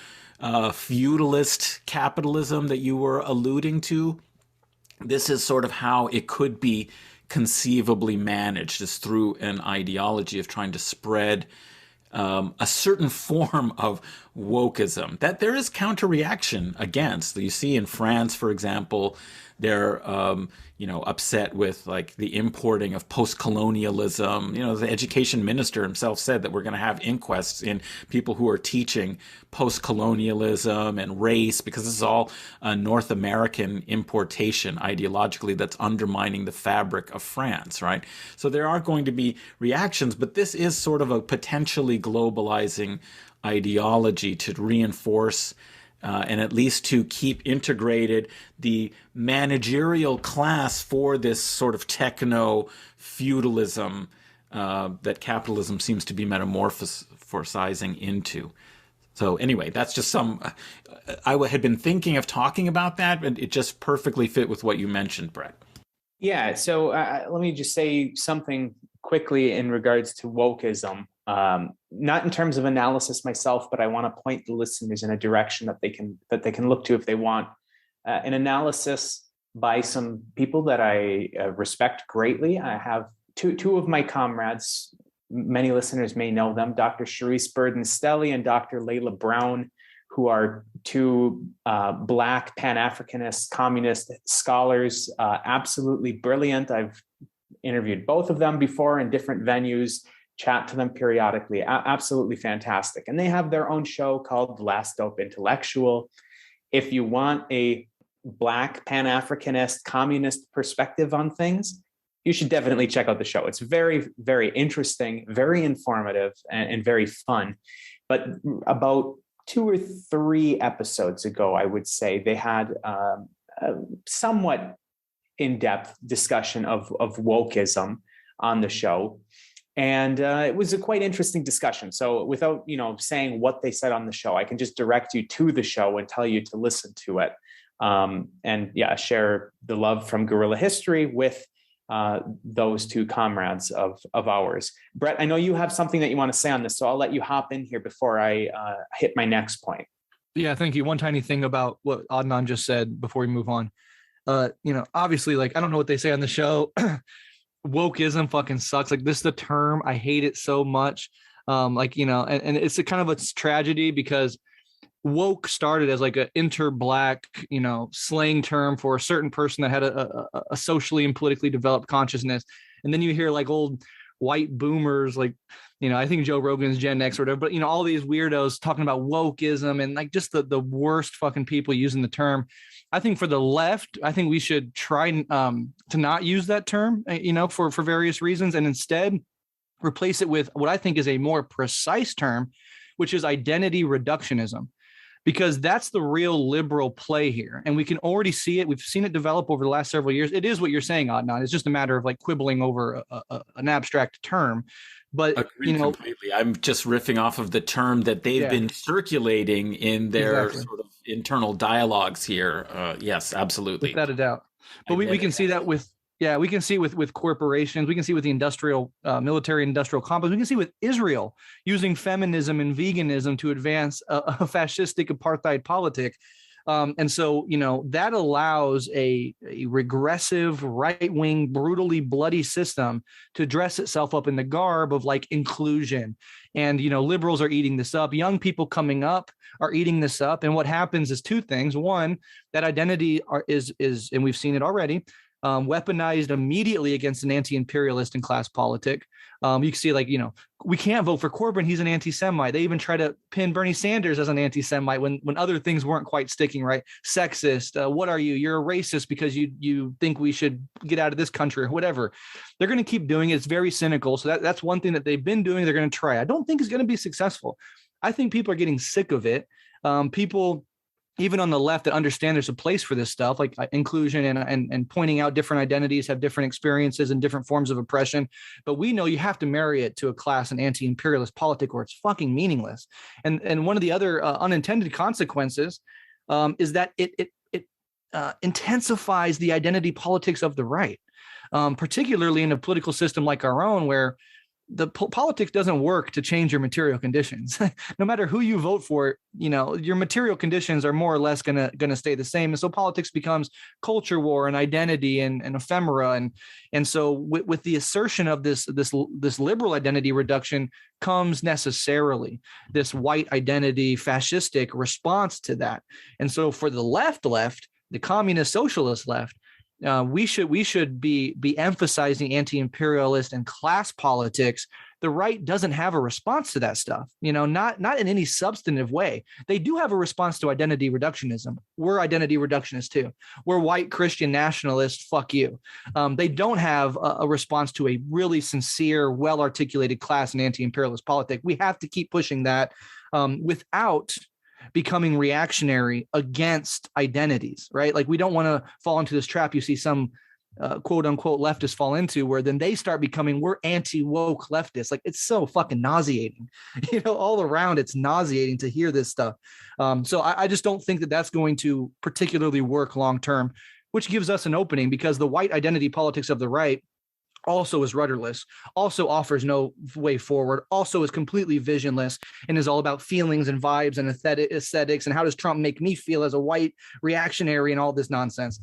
S3: feudalist capitalism that you were alluding to. This is sort of how it could be conceivably managed, is through an ideology of trying to spread a certain form of wokeism that there is counter-reaction against. You see in France, for example, they're upset with like the importing of post-colonialism. The education minister himself said that we're going to have inquests in people who are teaching post-colonialism and race, because this is all a North American importation ideologically that's undermining the fabric of France, right? So there are going to be reactions, but this is sort of a potentially globalizing ideology to reinforce and at least to keep integrated the managerial class for this sort of techno-feudalism that capitalism seems to be metamorphosizing into. So anyway, that's just I had been thinking of talking about that, and it just perfectly fit with what you mentioned, Breht.
S2: Yeah, so let me just say something quickly in regards to wokeism. Not in terms of analysis myself, but I want to point the listeners in a direction that they can look to if they want an analysis by some people that I respect greatly. I have two of my comrades. Many listeners may know them, Dr. Charisse Burden-Stelly and Dr. Layla Brown, who are two Black Pan-Africanist communist scholars, absolutely brilliant. I've interviewed both of them before in different venues, chat to them periodically, absolutely fantastic. And they have their own show called The Last Dope Intellectual. If you want a Black Pan-Africanist communist perspective on things, you should definitely check out the show. It's very, very interesting, very informative, and very fun. But about 2 or 3 episodes ago, I would say, they had a somewhat in-depth discussion of wokeism on the show. And it was a quite interesting discussion. So without, saying what they said on the show, I can just direct you to the show and tell you to listen to it. Share the love from Guerrilla History with those two comrades of ours. Breht, I know you have something that you want to say on this, so I'll let you hop in here before I hit my next point.
S4: Yeah, thank you. One tiny thing about what Adnan just said before we move on. Obviously, I don't know what they say on the show. Wokeism fucking sucks. This is the term. I hate it so much. Like, and it's a kind of a tragedy because woke started as like an inter-black, slang term for a certain person that had a socially and politically developed consciousness. And then you hear like old white boomers, like, I think Joe Rogan's Gen X or whatever, but all these weirdos talking about wokeism and like just the worst fucking people using the term. I think for the left, I think we should try to not use that term, for various reasons, and instead replace it with what I think is a more precise term, which is identity reductionism, because that's the real liberal play here. And we can already see it. We've seen it develop over the last several years. It is what you're saying, Adnan. It's just a matter of like quibbling over an abstract term. But
S3: Agreed completely. I'm just riffing off of the term that they've been circulating in their sort of internal dialogues here. Yes, absolutely.
S4: Without a doubt. But we can see that with we can see with corporations. We can see with the industrial, military industrial complex. We can see with Israel using feminism and veganism to advance a fascistic apartheid politic. And so, that allows a regressive, right-wing, brutally bloody system to dress itself up in the garb of like inclusion. And, liberals are eating this up. Young people coming up are eating this up. And what happens is two things. One, that identity is, and we've seen it already, weaponized immediately against an anti-imperialist and class politic. You can see like, we can't vote for Corbyn. He's an anti-Semite. They even try to pin Bernie Sanders as an anti-Semite when other things weren't quite sticking, right? Sexist. What are you? You're a racist because you think we should get out of this country or whatever. They're going to keep doing it. It's very cynical. So that's one thing that they've been doing. They're going to try. I don't think it's going to be successful. I think people are getting sick of it. People, even on the left, that understand there's a place for this stuff, like inclusion and pointing out different identities have different experiences and different forms of oppression. But we know you have to marry it to a class and anti-imperialist politic or it's fucking meaningless. And one of the other unintended consequences is that it intensifies the identity politics of the right, particularly in a political system like our own, where the politics doesn't work to change your material conditions. No matter who you vote for, your material conditions are more or less gonna stay the same. And so politics becomes culture war and identity and ephemera. And so with the assertion of this liberal identity reduction comes necessarily this white identity fascistic response to that. And so for the left, the communist socialist left, we should be emphasizing anti-imperialist and class politics. The right doesn't have a response to that stuff, not in any substantive way. They do have a response to identity reductionism. We're identity reductionists too. We're white Christian nationalists. Fuck you. They don't have a response to a really sincere, well-articulated class and anti-imperialist politic. We have to keep pushing that without becoming reactionary against identities, right? Like we don't want to fall into this trap you see some quote unquote leftists fall into, where then they start becoming, we're anti-woke leftists. Like it's so fucking nauseating, all around. It's nauseating to hear this stuff. So I just don't think that that's going to particularly work long-term, which gives us an opening, because the white identity politics of the right also is rudderless, also offers no way forward, also is completely visionless, and is all about feelings and vibes and aesthetics and how does Trump make me feel as a white reactionary and all this nonsense.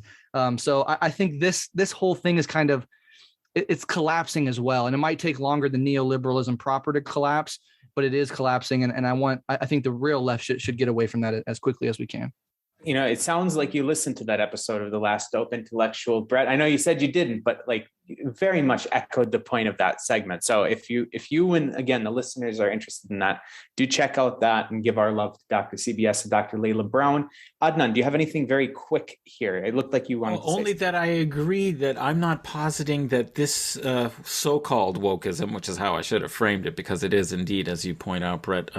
S4: So I think this whole thing is kind of, it's collapsing as well. And it might take longer than neoliberalism proper to collapse, but it is collapsing. And I think the real left should get away from that as quickly as we can.
S2: It sounds like you listened to that episode of The Last Dope Intellectual, Breht. I know you said you didn't, but like very much echoed the point of that segment. So if you and again, the listeners are interested in that, do check out that and give our love to Dr. CBS and Dr. Layla Brown. Adnan, do you have anything very quick here? It looked like you wanted to
S3: only that I agree that I'm not positing that this so-called wokeism, which is how I should have framed it, because it is indeed, as you point out, Breht,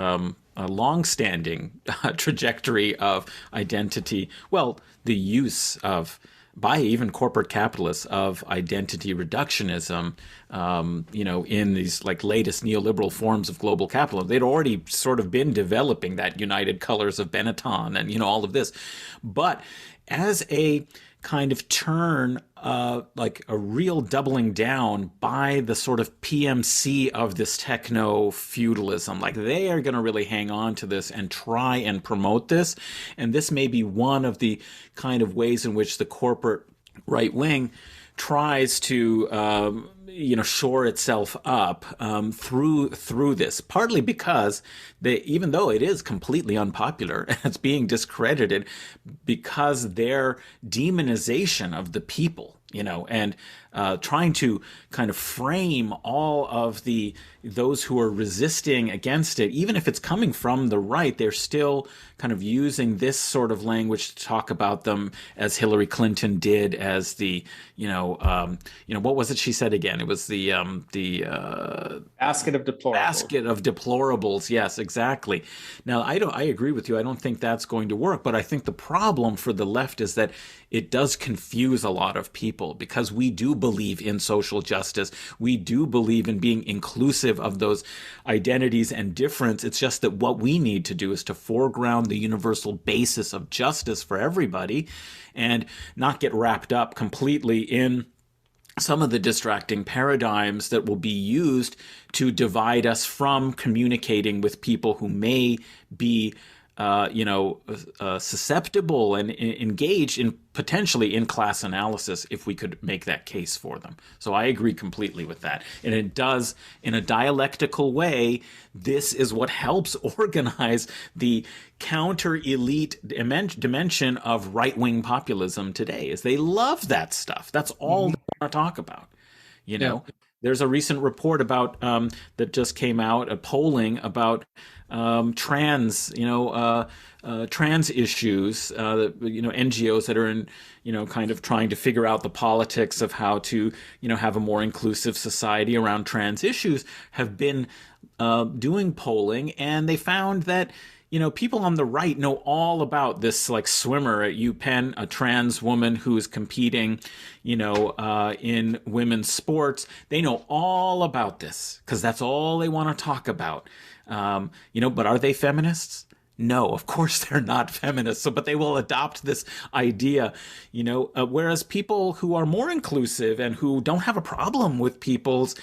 S3: a long-standing trajectory of identity. Well, the use of, by even corporate capitalists, of identity reductionism, in these like latest neoliberal forms of global capitalism. They'd already sort of been developing that United Colors of Benetton and, all of this. But as a kind of turn, like a real doubling down by the sort of PMC of this techno-feudalism. Like they are going to really hang on to this and try and promote this. And this may be one of the kind of ways in which the corporate right wing tries to
S5: shore itself up through this, partly because even though it is completely unpopular and it's being discredited because their demonization of the people, and trying to kind of frame all of those who are resisting against it, even if it's coming from the right, they're still kind of using this sort of language to talk about them, as Hillary Clinton did, as what was it she said again? It was the
S2: basket of deplorables.
S5: Basket of deplorables. Yes, exactly. Now, I agree with you. I don't think that's going to work, but I think the problem for the left is that it does confuse a lot of people, because we do believe in social justice. We do believe in being inclusive of those identities and difference. It's just that what we need to do is to foreground the universal basis of justice for everybody and not get wrapped up completely in some of the distracting paradigms that will be used to divide us from communicating with people who may be susceptible and engaged in potentially in class analysis, if we could make that case for them. So I agree completely with that. And it does, in a dialectical way, this is what helps organize the counter-elite dimension of right-wing populism today, is they love that stuff. That's all they want to talk about, There's a recent report about that just came out, a polling about trans issues, NGOs that are in, kind of trying to figure out the politics of how to, have a more inclusive society around trans issues, have been doing polling, and they found that people on the right know all about this, like swimmer at UPenn, a trans woman who is competing, in women's sports. They know all about this because that's all they want to talk about. But are they feminists? No, of course they're not feminists. But they will adopt this idea, whereas people who are more inclusive and who don't have a problem with people's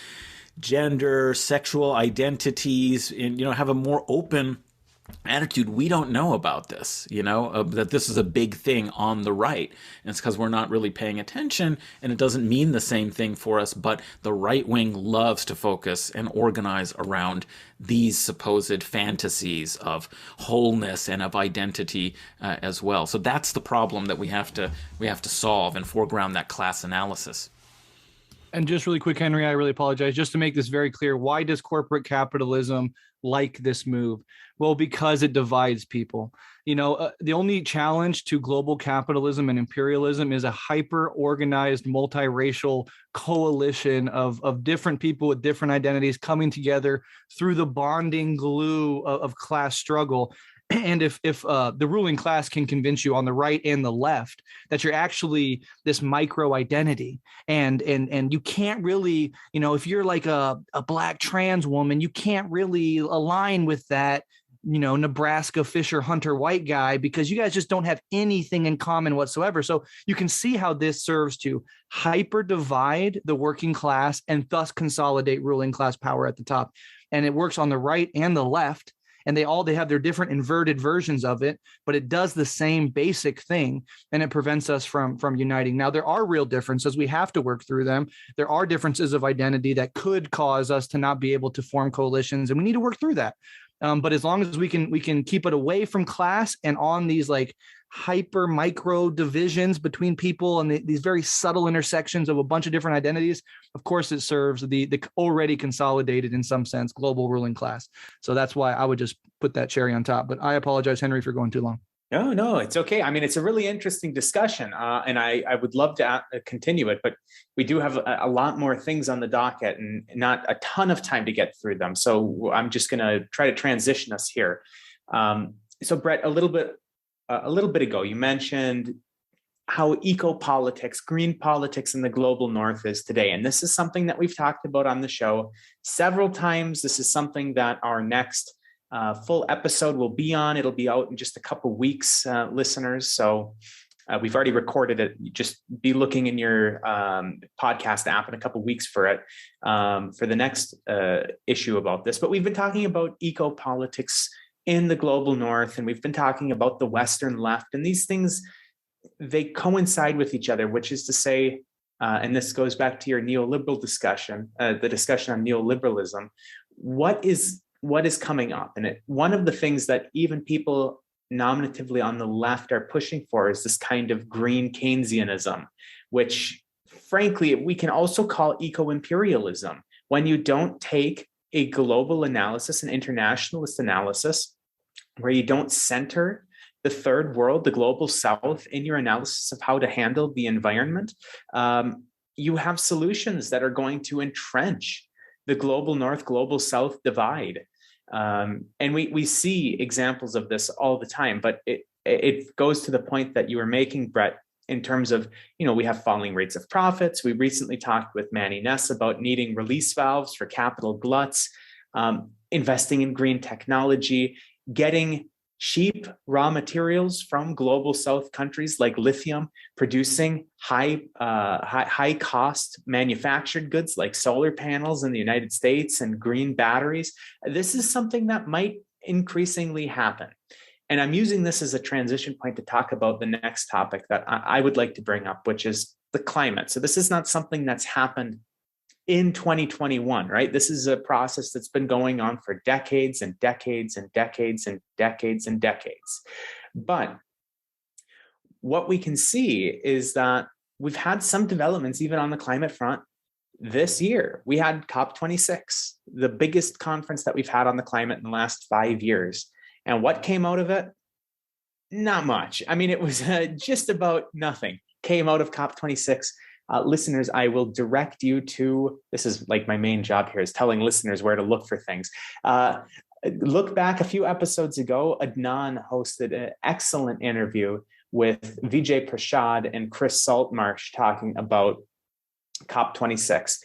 S5: gender, sexual identities, and, have a more open attitude, we don't know about this, that this is a big thing on the right. And it's because we're not really paying attention, and it doesn't mean the same thing for us. But the right wing loves to focus and organize around these supposed fantasies of wholeness and of identity as well. So that's the problem that we have to solve and foreground that class analysis.
S4: And just really quick, Henry, I really apologize. Just to make this very clear, why does corporate capitalism like this move? Well, because it divides people. The only challenge to global capitalism and imperialism is a hyper-organized, multiracial coalition of different people with different identities coming together through the bonding glue of class struggle. And if the ruling class can convince you on the right and the left that you're actually this micro identity, and you can't really, if you're like a black trans woman, you can't really align with that, Nebraska fisher hunter white guy, because you guys just don't have anything in common whatsoever. So you can see how this serves to hyper divide the working class and thus consolidate ruling class power at the top. And it works on the right and the left. And they have their different inverted versions of it, but it does the same basic thing, and it prevents us from uniting. Now, there are real differences. We have to work through them. There are differences of identity that could cause us to not be able to form coalitions, and we need to work through that. But as long as we can keep it away from class and on these like hyper micro divisions between people and these very subtle intersections of a bunch of different identities, of course it serves the already consolidated, in some sense, global ruling class. So that's why I would just put that cherry on top. But I apologize, Henry, for going too long.
S2: No, it's okay. I mean, it's a really interesting discussion, and I would love to continue it, but we do have a lot more things on the docket and not a ton of time to get through them. So I'm just going to try to transition us here. So Breht, a little bit ago, you mentioned how eco-politics, green politics in the global north is today. And this is something that we've talked about on the show several times. This is something that our next full episode will be on. It'll be out in just a couple weeks, listeners. So we've already recorded it. You just be looking in your podcast app in a couple weeks for it, for the next issue about this. But we've been talking about eco-politics in the global north, and we've been talking about the Western left, and these things, they coincide with each other, which is to say and this goes back to your neoliberal discussion, the discussion on neoliberalism, what is coming up? And one of the things that even people nominatively on the left are pushing for is this kind of green Keynesianism, which frankly, we can also call eco-imperialism. When you don't take a global analysis, an internationalist analysis, where you don't center the third world, the global south, in your analysis of how to handle the environment, you have solutions that are going to entrench the global north, global south divide. And we see examples of this all the time, but it goes to the point that you were making, Breht, in terms of, we have falling rates of profits. We recently talked with Manny Ness about needing release valves for capital gluts, investing in green technology, getting cheap raw materials from global south countries like lithium, producing high cost manufactured goods like solar panels in the United States and green batteries. This is something that might increasingly happen. And I'm using this as a transition point to talk about the next topic that I would like to bring up, which is the climate. So this is not something that's happened in 2021, right? This is a process that's been going on for decades and decades and decades and decades and decades. But what we can see is that we've had some developments even on the climate front this year. We had COP26, the biggest conference that we've had on the climate in the last 5 years. And what came out of it? Not much. I mean, it was just about nothing came out of COP26. Listeners, I will direct you to, this is like my main job here, is telling listeners where to look for things. Look back a few episodes ago, Adnan hosted an excellent interview with Vijay Prashad and Chris Saltmarsh talking about COP26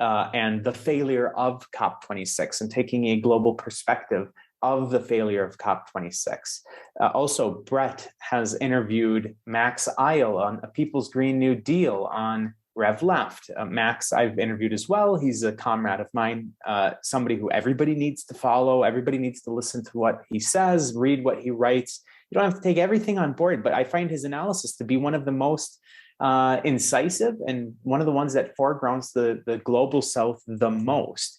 S2: and the failure of COP26 and taking a global perspective of the failure of COP26. Also, Breht has interviewed Max Eil on A People's Green New Deal on Rev Left. Max, I've interviewed as well. He's a comrade of mine, somebody who everybody needs to follow. Everybody needs to listen to what he says, read what he writes. You don't have to take everything on board, but I find his analysis to be one of the most incisive and one of the ones that foregrounds the global south the most.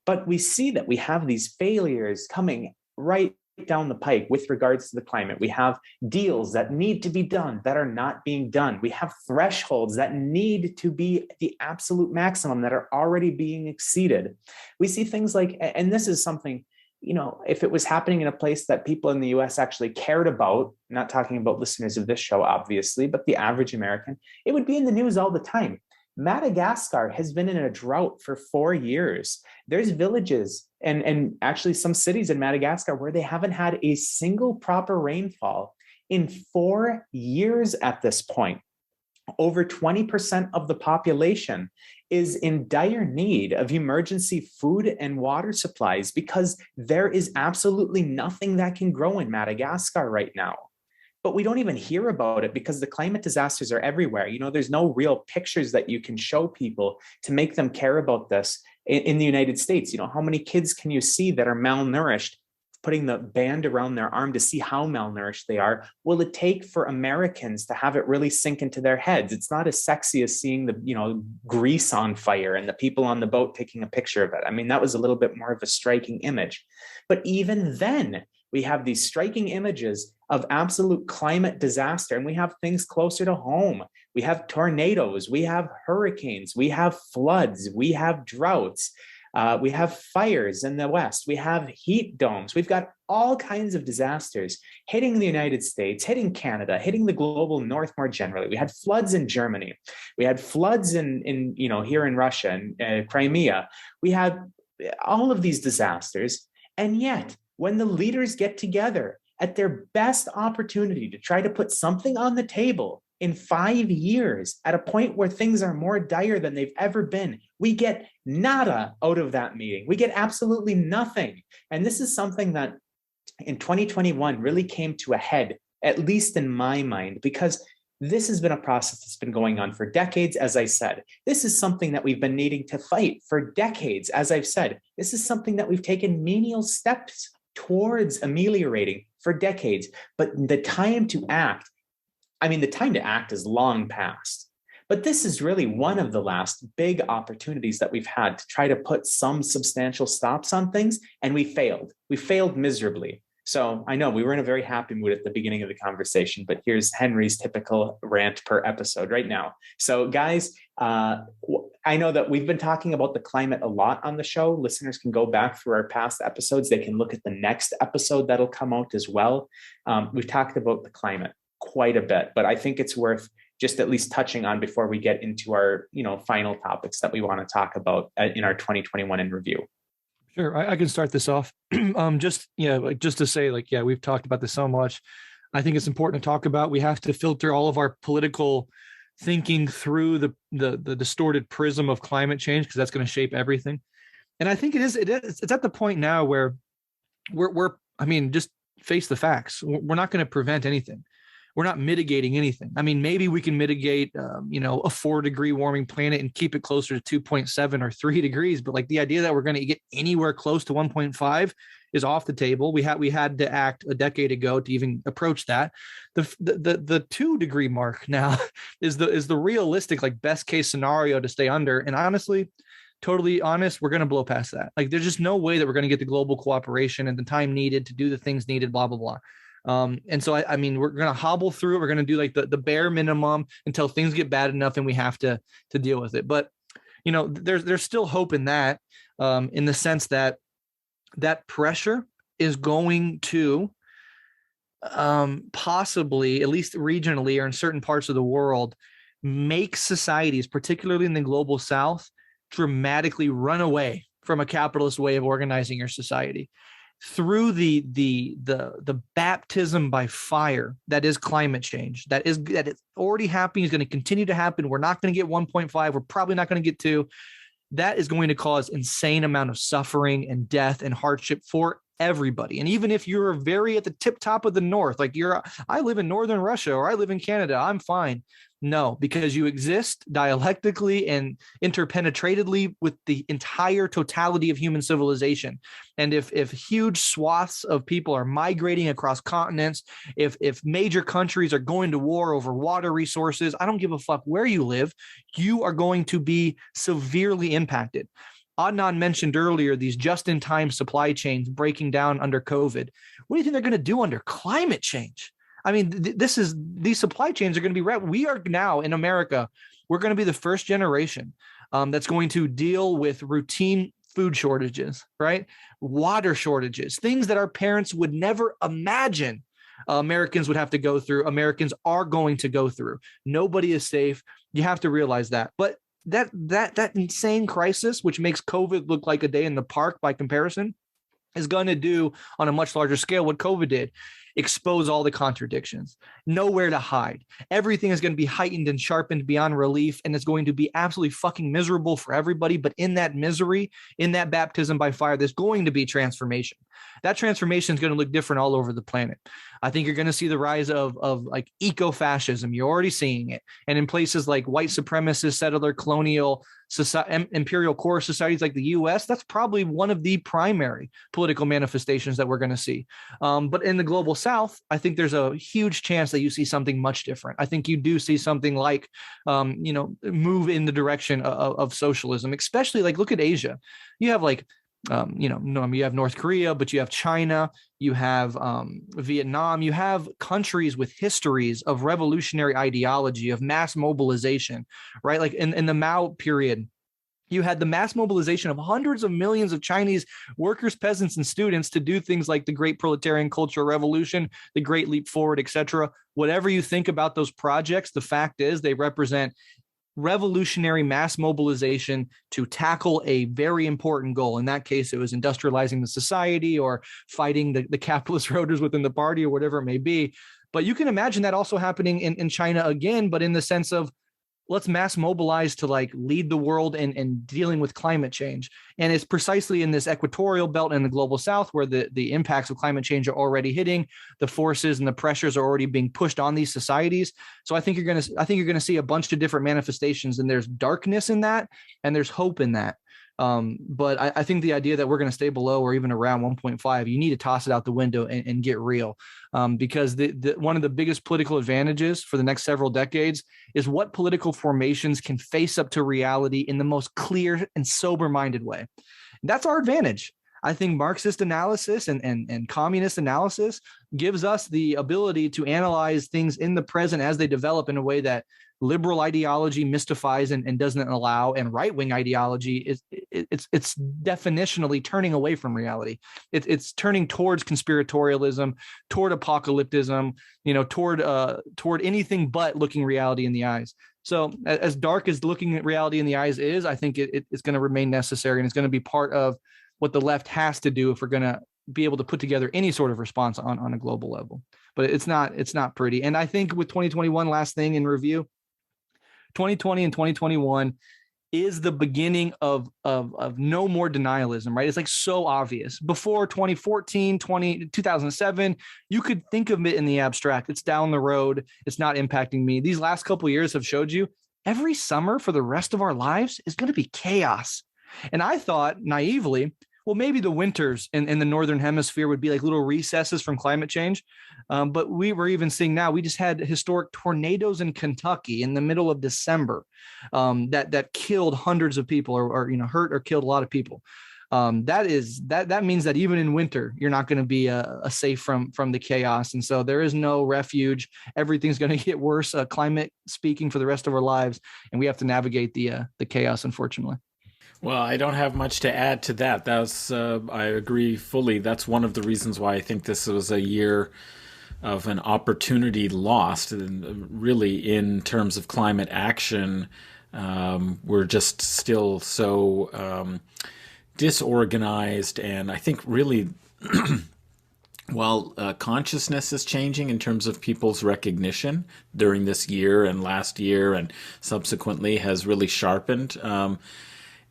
S2: But we see that we have these failures coming right down the pike with regards to the climate. We have deals that need to be done that are not being done. We have thresholds that need to be the absolute maximum that are already being exceeded. We see things like, and this is something, if it was happening in a place that people in the US actually cared about, not talking about listeners of this show, obviously, but the average American, it would be in the news all the time. Madagascar has been in a drought for 4 years. There's villages and actually some cities in Madagascar where they haven't had a single proper rainfall in 4 years at this point. Over 20% of the population is in dire need of emergency food and water supplies because there is absolutely nothing that can grow in Madagascar right now. But we don't even hear about it because the climate disasters are everywhere. There's no real pictures that you can show people to make them care about this in the United States. How many kids can you see that are malnourished? Putting the band around their arm to see how malnourished they are. Will it take for Americans to have it really sink into their heads? It's not as sexy as seeing the, Greece on fire and the people on the boat taking a picture of it. I mean, that was a little bit more of a striking image. But even then, we have these striking images of absolute climate disaster, and we have things closer to home. We have tornadoes, we have hurricanes, we have floods, we have droughts, we have fires in the West, we have heat domes. We've got all kinds of disasters hitting the United States, hitting Canada, hitting the global North more generally. We had floods in Germany. We had floods in here in Russia and Crimea. We had all of these disasters, and yet when the leaders get together at their best opportunity to try to put something on the table in 5 years at a point where things are more dire than they've ever been, we get nada out of that meeting. We get absolutely nothing. And this is something that in 2021 really came to a head, at least in my mind, because this has been a process that's been going on for decades, as I said. This is something that we've been needing to fight for decades, as I've said. This is something that we've taken menial steps towards ameliorating for decades. But the time to act, the time to act is long past. But this is really one of the last big opportunities that we've had to try to put some substantial stops on things, and we failed. We failed miserably. So I know we were in a very happy mood at the beginning of the conversation, but here's Henry's typical rant per episode right now. So guys, I know that we've been talking about the climate a lot on the show. Listeners can go back through our past episodes. They can look at the next episode that'll come out as well. We've talked about the climate quite a bit, but I think it's worth just at least touching on before we get into our, final topics that we want to talk about in our 2021 in review.
S4: Sure, I can start this off. Just to say, we've talked about this so much. I think it's important to talk about. We have to filter all of our political thinking through the distorted prism of climate change, because that's going to shape everything. And I think it's at the point now where just face the facts. We're not going to prevent anything. We're not mitigating anything. I mean, maybe we can mitigate, a 4-degree warming planet and keep it closer to 2.7 or 3 degrees. But the idea that we're going to get anywhere close to 1.5 is off the table. We had to act a decade ago to even approach that. The 2-degree mark now is the realistic, best case scenario to stay under. And honestly, totally honest, we're going to blow past that. There's just no way that we're going to get the global cooperation and the time needed to do the things needed, blah, blah, blah. And so, we're going to hobble through it. We're going to do the bare minimum until things get bad enough and we have to deal with it. But, there's still hope in that, in the sense that pressure is going to possibly, at least regionally or in certain parts of the world, make societies, particularly in the global South, dramatically run away from a capitalist way of organizing your society. Through the baptism by fire that is climate change, that is already happening, is going to continue to happen. We're not going to get 1.5. We're probably not going to get 2. That is going to cause insane amount of suffering and death and hardship for everybody. And even if you're very at the tip top of the north, I live in northern Russia or I live in Canada, I'm fine. No, because you exist dialectically and interpenetratedly with the entire totality of human civilization. And if huge swaths of people are migrating across continents, if major countries are going to war over water resources, I don't give a fuck where you live, you are going to be severely impacted. Adnan mentioned earlier these just-in-time supply chains breaking down under COVID. What do you think they're going to do under climate change? I mean, these supply chains are going to be right. We are now in America, we're going to be the first generation that's going to deal with routine food shortages, right? Water shortages, things that our parents would never imagine Americans would have to go through. Americans are going to go through. Nobody is safe. You have to realize that. But that insane crisis, which makes COVID look like a day in the park by comparison, is going to do on a much larger scale what COVID did. Expose all the contradictions, nowhere to hide. Everything is going to be heightened and sharpened beyond relief, and it's going to be absolutely fucking miserable for everybody. But in that misery, in that baptism by fire, there's going to be transformation. That transformation is going to look different all over the planet. I think you're going to see the rise of eco-fascism. You're already seeing it. And in places like white supremacist, settler, colonial, imperial core societies like the US, that's probably one of the primary political manifestations that we're going to see. But in the global South, I think there's a huge chance that you see something much different. I think you do see something like, move in the direction of socialism, especially look at Asia. You have you have North Korea, but you have China, you have Vietnam, you have countries with histories of revolutionary ideology, of mass mobilization, right? Like in the Mao period, you had the mass mobilization of hundreds of millions of Chinese workers, peasants, and students to do things like the Great Proletarian Cultural Revolution, the Great Leap Forward, etc. Whatever you think about those projects, the fact is they represent revolutionary mass mobilization to tackle a very important goal. In that case, it was industrializing the society or fighting the capitalist roaders within the party or whatever it may be. But you can imagine that also happening in China again, but in the sense of let's mass mobilize to lead the world in dealing with climate change. And it's precisely in this equatorial belt and the global South where the impacts of climate change are already hitting. The forces and the pressures are already being pushed on these societies. So I think you're going to see a bunch of different manifestations, and there's darkness in that and there's hope in that. But I think the idea that we're going to stay below or even around 1.5, you need to toss it out the window and get real, because one of the biggest political advantages for the next several decades is what political formations can face up to reality in the most clear and sober-minded way. That's our advantage. I think Marxist analysis and communist analysis gives us the ability to analyze things in the present as they develop in a way that liberal ideology mystifies and doesn't allow, and right-wing ideology it's definitionally turning away from reality. It's turning towards conspiratorialism, toward apocalypticism, toward anything but looking reality in the eyes. So as dark as looking at reality in the eyes is, I think it's going to remain necessary, and it's going to be part of what the left has to do if we're going to be able to put together any sort of response on a global level. But it's not pretty. And I think with 2021, last thing in review, 2020 and 2021 is the beginning of no more denialism, right? It's like so obvious. Before 2014, 2007, you could think of it in the abstract. It's down the road. It's not impacting me. These last couple of years have showed you every summer for the rest of our lives is going to be chaos. And I thought naively, well, maybe the winters in the Northern Hemisphere would be like little recesses from climate change. But we were even seeing now, we just had historic tornadoes in Kentucky in the middle of December that killed hundreds of people or hurt or killed a lot of people. That means that even in winter, you're not going to be safe from the chaos. And so there is no refuge. Everything's going to get worse, climate speaking, for the rest of our lives. And we have to navigate the chaos, unfortunately.
S5: Well, I don't have much to add to that. I agree fully. That's one of the reasons why I think this was a year of an opportunity lost. And really, in terms of climate action, we're just still so disorganized. And I think really, while consciousness is changing in terms of people's recognition during this year and last year and subsequently has really sharpened.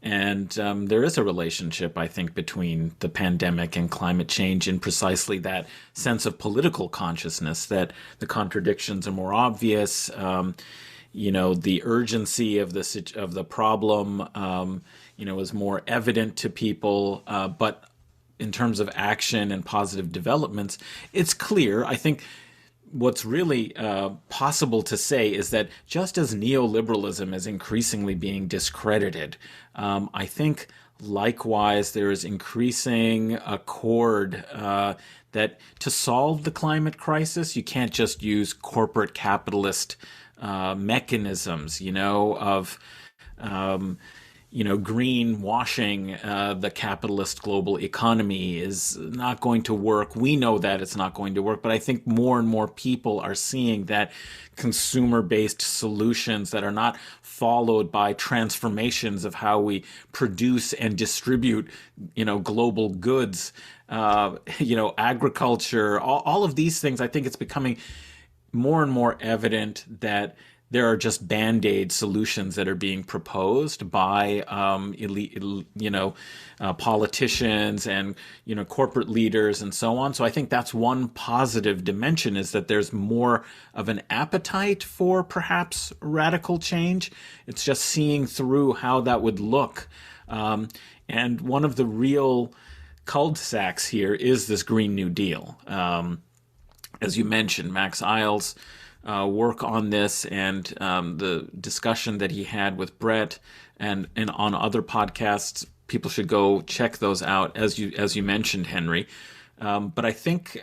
S5: And there is a relationship, I think, between the pandemic and climate change in precisely that sense of political consciousness, that the contradictions are more obvious. The urgency of the problem, is more evident to people. But in terms of action and positive developments, it's clear. I think what's really possible to say is that just as neoliberalism is increasingly being discredited, I think likewise there is increasing accord that to solve the climate crisis, you can't just use corporate capitalist mechanisms, of greenwashing the capitalist global economy is not going to work. We know that it's not going to work, but I think more and more people are seeing that consumer-based solutions that are not followed by transformations of how we produce and distribute, global goods, agriculture, all of these things. I think it's becoming more and more evident that there are just Band-Aid solutions that are being proposed by elite, politicians and corporate leaders and so on. So I think that's one positive dimension, is that there's more of an appetite for perhaps radical change. It's just seeing through how that would look. And one of the real cul-de-sacs here is this Green New Deal. As you mentioned, Max Eil's work on this and the discussion that he had with Breht and on other podcasts. People should go check those out, as you mentioned, Henry. But I think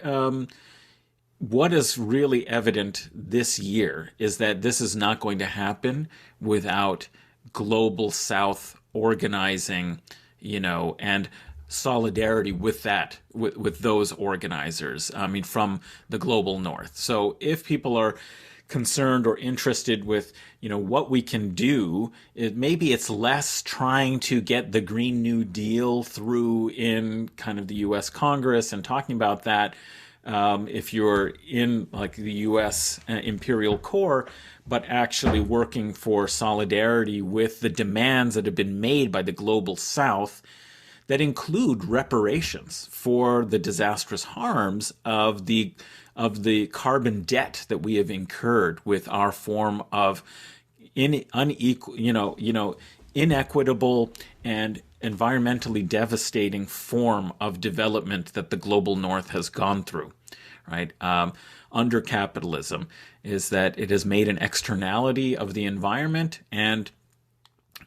S5: what is really evident this year is that this is not going to happen without global South organizing, and solidarity with that, with those organizers, from the global North. So if people are concerned or interested with, what we can do, maybe it's less trying to get the Green New Deal through in kind of the U.S. Congress and talking about that, if you're in like the U.S. Imperial Core, but actually working for solidarity with the demands that have been made by the global South that include reparations for the disastrous harms of the carbon debt that we have incurred with our form of inequitable and environmentally devastating form of development that the global north has gone through, right? Under capitalism, is that it has made an externality of the environment, and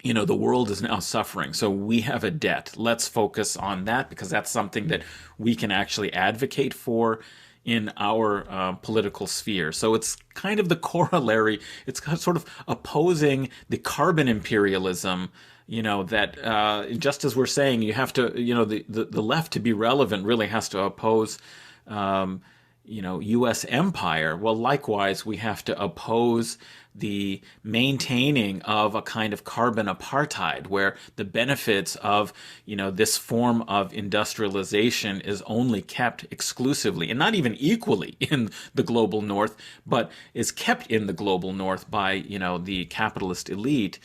S5: the world is now suffering. So we have a debt. Let's focus on that, because that's something that we can actually advocate for in our political sphere. So it's kind of the corollary. It's sort of opposing the carbon imperialism, that just as we're saying, you have to, the left, to be relevant, really has to oppose U.S. empire. Well, likewise, we have to oppose the maintaining of a kind of carbon apartheid, where the benefits of, this form of industrialization is only kept exclusively, and not even equally, in the global north, but is kept in the global north by, the capitalist elite.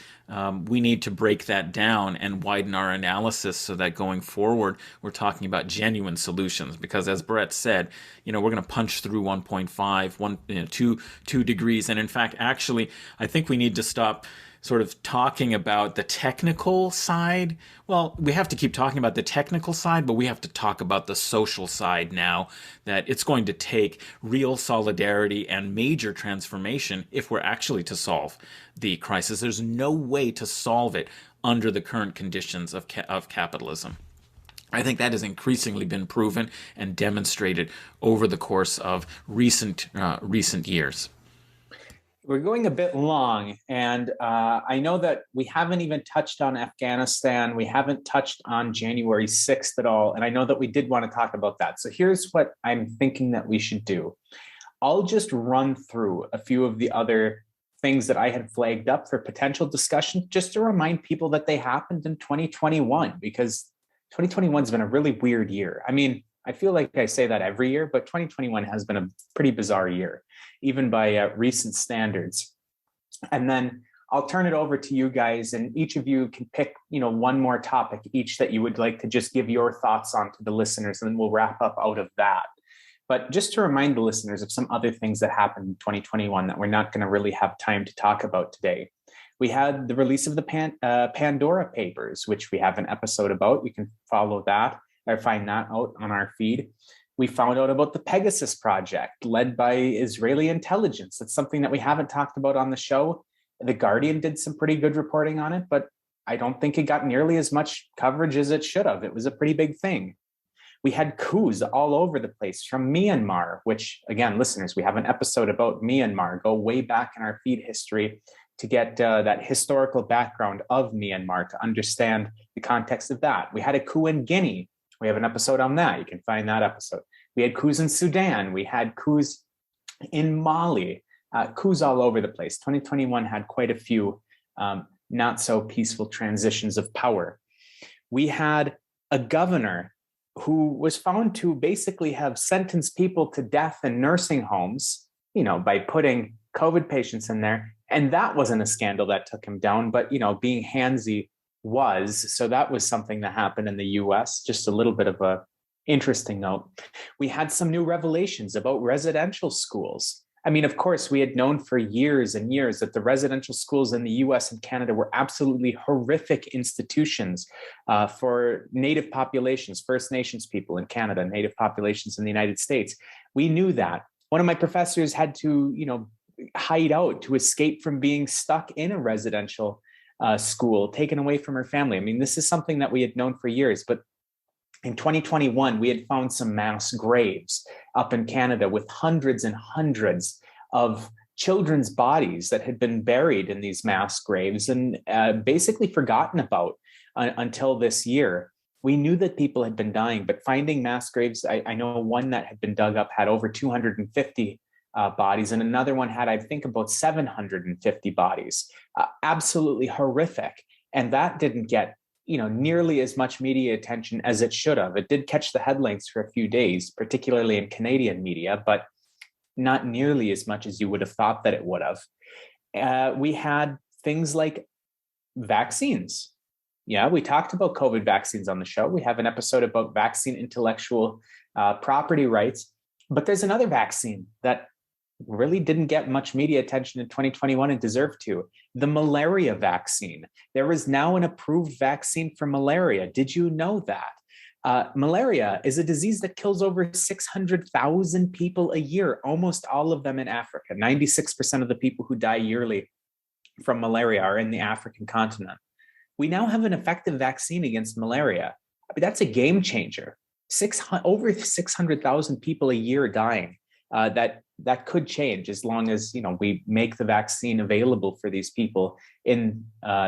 S5: We need to break that down and widen our analysis so that going forward, we're talking about genuine solutions. Because as Breht said, we're going to punch through 1.5, 2 degrees. And in fact, actually, I think we need to stop sort of talking about the technical side. Well, we have to keep talking about the technical side, but we have to talk about the social side now, that it's going to take real solidarity and major transformation if we're actually to solve the crisis. There's no way to solve it under the current conditions of capitalism. I think that has increasingly been proven and demonstrated over the course of recent years.
S2: We're going a bit long, and I know that we haven't even touched on Afghanistan. We haven't touched on January 6th at all, and I know that we did want to talk about that. So here's what I'm thinking that we should do. I'll just run through a few of the other things that I had flagged up for potential discussion, just to remind people that they happened in 2021, because 2021 has been a really weird year. I mean, I feel like I say that every year, but 2021 has been a pretty bizarre year, even by recent standards. And then I'll turn it over to you guys, and each of you can pick, one more topic each that you would like to just give your thoughts on to the listeners, and then we'll wrap up out of that. But just to remind the listeners of some other things that happened in 2021 that we're not going to really have time to talk about today. We had the release of the Pandora Papers, which we have an episode about. You can follow that or find that out on our feed. We found out about the Pegasus project led by Israeli intelligence. That's something that we haven't talked about on the show. The Guardian did some pretty good reporting on it, but I don't think it got nearly as much coverage as it should have. It was a pretty big thing. We had coups all over the place from Myanmar, which, again, listeners, we have an episode about Myanmar. Go way back in our feed history to get that historical background of Myanmar, to understand the context of that. We had a coup in Guinea. We have an episode on that. You can find that episode. We had coups in Sudan. We had coups in Mali, coups all over the place. 2021 had quite a few not so peaceful transitions of power. We had a governor who was found to basically have sentenced people to death in nursing homes, by putting COVID patients in there. And that wasn't a scandal that took him down, but, being handsy was. So that was something that happened in the US. Just a little bit of a interesting note. We had some new revelations about residential schools. I mean, of course, we had known for years and years that the residential schools in the US and Canada were absolutely horrific institutions for Native populations, First Nations people in Canada, Native populations in the United States. We knew that. One of my professors had to, hide out to escape from being stuck in a residential school, taken away from her family. I mean, this is something that we had known for years, but in 2021, we had found some mass graves up in Canada with hundreds and hundreds of children's bodies that had been buried in these mass graves and basically forgotten about until this year. We knew that people had been dying, but finding mass graves, I know one that had been dug up had over 250 bodies, and another one had, I think, about 750 bodies. Absolutely horrific. And that didn't get, nearly as much media attention as it should have. It did catch the headlines for a few days, particularly in Canadian media, but not nearly as much as you would have thought that it would have. We had things like vaccines. Yeah, we talked about COVID vaccines on the show. We have an episode about vaccine intellectual property rights, but there's another vaccine that really didn't get much media attention in 2021 and deserved to. The malaria vaccine. There is now an approved vaccine for malaria. Did you know that? Malaria is a disease that kills over 600,000 people a year, almost all of them in Africa. 96% of the people who die yearly from malaria are in the African continent. We now have an effective vaccine against malaria. I mean, that's a game changer. Over 600,000 people a year dying. That could change as long as we make the vaccine available for these people in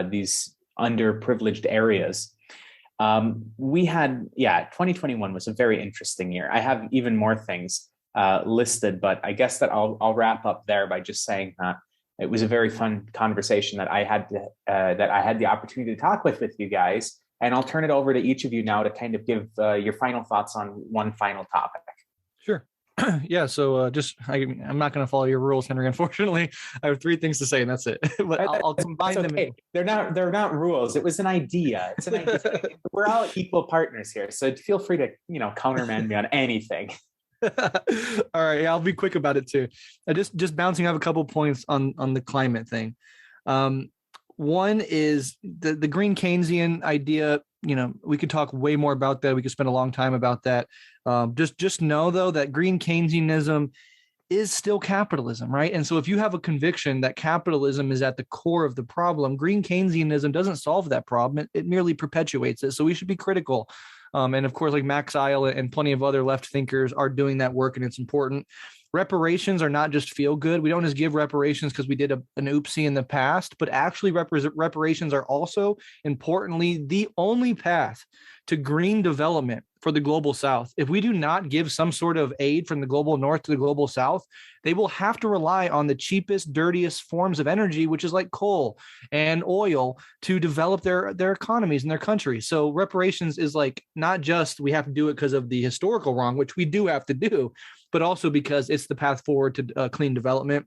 S2: these underprivileged areas. 2021 was a very interesting year. I have even more things listed, but I guess that I'll wrap up there by just saying that it was a very fun conversation that I had the opportunity to talk with you guys. And I'll turn it over to each of you now to kind of give your final thoughts on one final topic.
S4: Sure. Yeah. So I'm not going to follow your rules, Henry. Unfortunately, I have 3 things to say, and that's it. But I'll combine them.
S2: They're not rules. It was an idea. It's an idea. We're all equal partners here, so feel free to countermand me on anything.
S4: All right. Yeah, I'll be quick about it too. Just bouncing off a couple points on the climate thing. One is the green Keynesian idea. We could talk way more about that. We could spend a long time about that. Just know though that green Keynesianism is still capitalism, right? And so if you have a conviction that capitalism is at the core of the problem, green Keynesianism doesn't solve that problem. It merely perpetuates it. So we should be critical. And of course, like Max Eil and plenty of other left thinkers are doing that work, and it's important. Reparations are not just feel good. We don't just give reparations because we did an oopsie in the past, but actually reparations are also, importantly, the only path to green development for the global south. If we do not give some sort of aid from the global north to the global south, they will have to rely on the cheapest, dirtiest forms of energy, which is like coal and oil, to develop their economies and their countries. So reparations is like not just we have to do it because of the historical wrong, which we do have to do, but also because it's the path forward to clean development.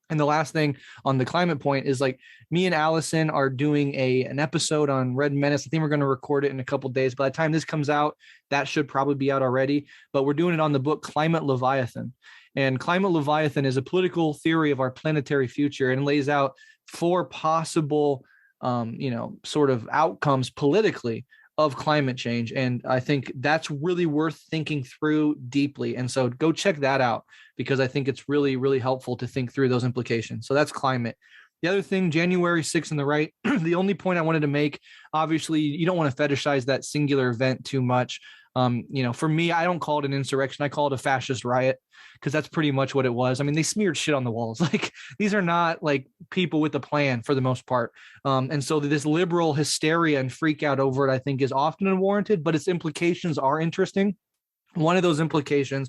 S4: And the last thing on the climate point is like me and Allison are doing an episode on Red Menace. I think we're going to record it in a couple of days. By the time this comes out, that should probably be out already. But we're doing it on the book Climate Leviathan. And Climate Leviathan is a political theory of our planetary future and lays out 4 possible, sort of outcomes politically of climate change. And I think that's really worth thinking through deeply. And so go check that out, because I think it's really, really helpful to think through those implications. So that's climate. The other thing, January 6th on the right, the only point I wanted to make, obviously, you don't want to fetishize that singular event too much. For me, I don't call it an insurrection. I call it a fascist riot, because that's pretty much what it was. I mean, they smeared shit on the walls. Like, these are not like people with a plan for the most part. And so this liberal hysteria and freak out over it, I think, is often unwarranted, but its implications are interesting. One of those implications,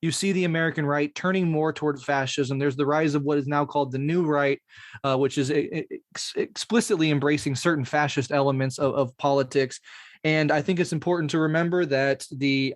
S4: you see the American right turning more towards fascism. There's the rise of what is now called the new right, which is explicitly embracing certain fascist elements of politics. And I think it's important to remember that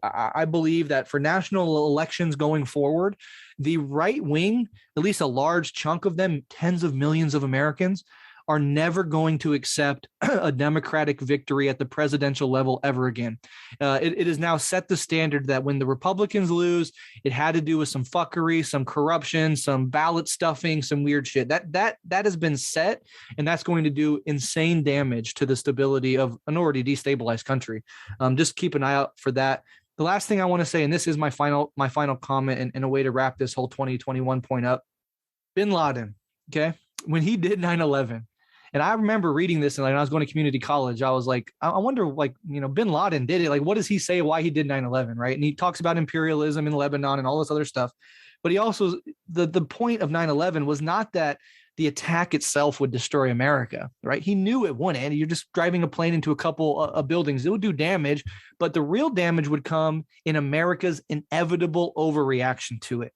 S4: I believe that for national elections going forward, the right wing, at least a large chunk of them, tens of millions of Americans, are never going to accept a Democratic victory at the presidential level ever again. It has now set the standard that when the Republicans lose, it had to do with some fuckery, some corruption, some ballot stuffing, some weird shit. That has been set, and that's going to do insane damage to the stability of an already destabilized country. Just keep an eye out for that. The last thing I want to say, and this is my final comment and a way to wrap this whole 2021 point up, Bin Laden, okay? When he did 9/11, and I remember reading this, and when I was going to community college, I was like, I wonder, Bin Laden did it. Like, what does he say why he did 9/11, right? And he talks about imperialism in Lebanon and all this other stuff. But he also, the point of 9/11 was not that the attack itself would destroy America, right? He knew it wouldn't. You're just driving a plane into a couple of buildings. It would do damage, but the real damage would come in America's inevitable overreaction to it.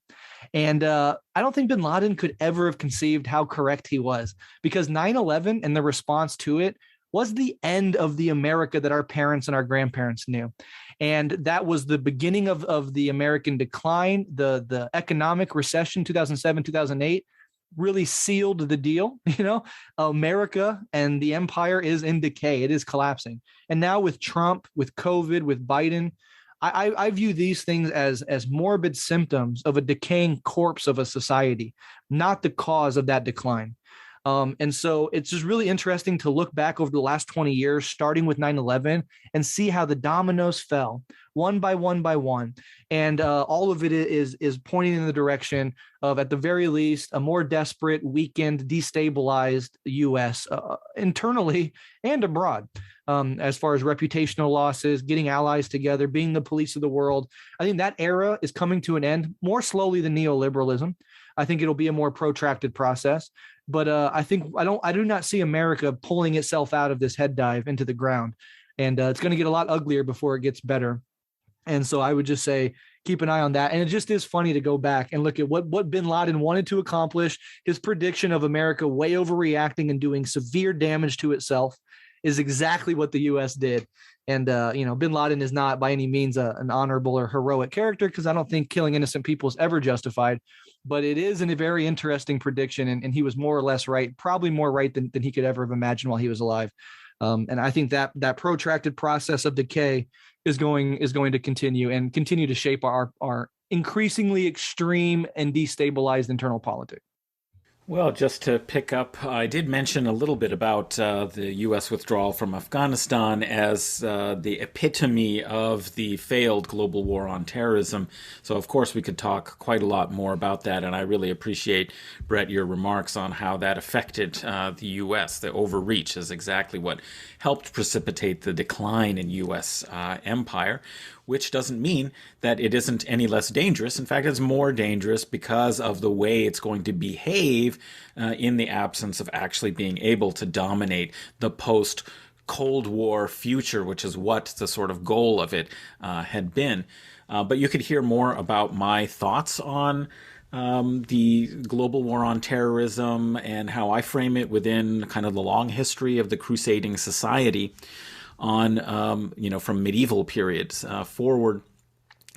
S4: And I don't think bin Laden could ever have conceived how correct he was, because 9/11 and the response to it was the end of the America that our parents and our grandparents knew. And that was the beginning of the American decline. The economic recession, 2007, 2008, really sealed the deal. America and the empire is in decay. It is collapsing. And now with Trump, with COVID, with Biden, I view these things as morbid symptoms of a decaying corpse of a society, not the cause of that decline. And so it's just really interesting to look back over the last 20 years, starting with 9/11, and see how the dominoes fell one by one by one. And all of it is pointing in the direction of, at the very least, a more desperate, weakened, destabilized U.S. Internally and abroad. As far as reputational losses, getting allies together, being the police of the world. I think that era is coming to an end more slowly than neoliberalism. I think it'll be a more protracted process. But I do not see America pulling itself out of this head dive into the ground. And it's going to get a lot uglier before it gets better. And so I would just say, keep an eye on that. And it just is funny to go back and look at what bin Laden wanted to accomplish. His prediction of America way overreacting and doing severe damage to itself is exactly what the U.S. did. And, bin Laden is not by any means an honorable or heroic character, because I don't think killing innocent people is ever justified. But it is a very interesting prediction, and he was more or less right, probably more right than he could ever have imagined while he was alive. And I think that protracted process of decay is going to continue to shape our increasingly extreme and destabilized internal politics.
S5: Well, just to pick up, I did mention a little bit about the U.S. withdrawal from Afghanistan as the epitome of the failed global war on terrorism. So, of course, we could talk quite a lot more about that, and I really appreciate, Breht, your remarks on how that affected the U.S. The overreach is exactly what helped precipitate the decline in U.S. empire, which doesn't mean that it isn't any less dangerous. In fact, it's more dangerous because of the way it's going to behave in the absence of actually being able to dominate the post-Cold War future, which is what the sort of goal of it had been. But you could hear more about my thoughts on the global war on terrorism and how I frame it within kind of the long history of the crusading society on, from medieval periods forward,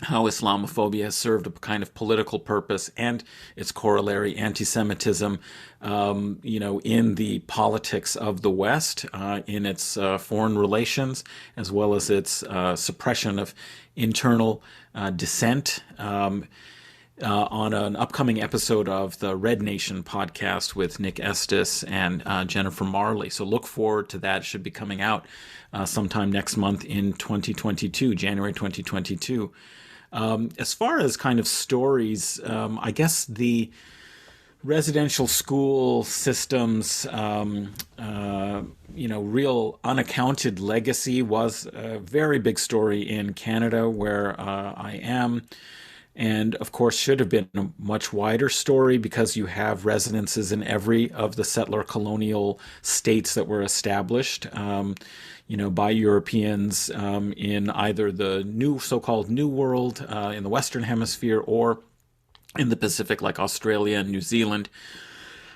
S5: how Islamophobia has served a kind of political purpose and its corollary anti-Semitism, in the politics of the West, in its foreign relations, as well as its suppression of internal dissent. On an upcoming episode of the Red Nation podcast with Nick Estes and Jennifer Marley. So look forward to that. It should be coming out sometime next month in 2022, January 2022. As far as kind of stories, I guess the residential school systems, real unaccounted legacy was a very big story in Canada, where I am. And, of course, should have been a much wider story, because you have residences in every of the settler colonial states that were established, by Europeans in either the new so-called New World in the Western Hemisphere, or in the Pacific, like Australia and New Zealand.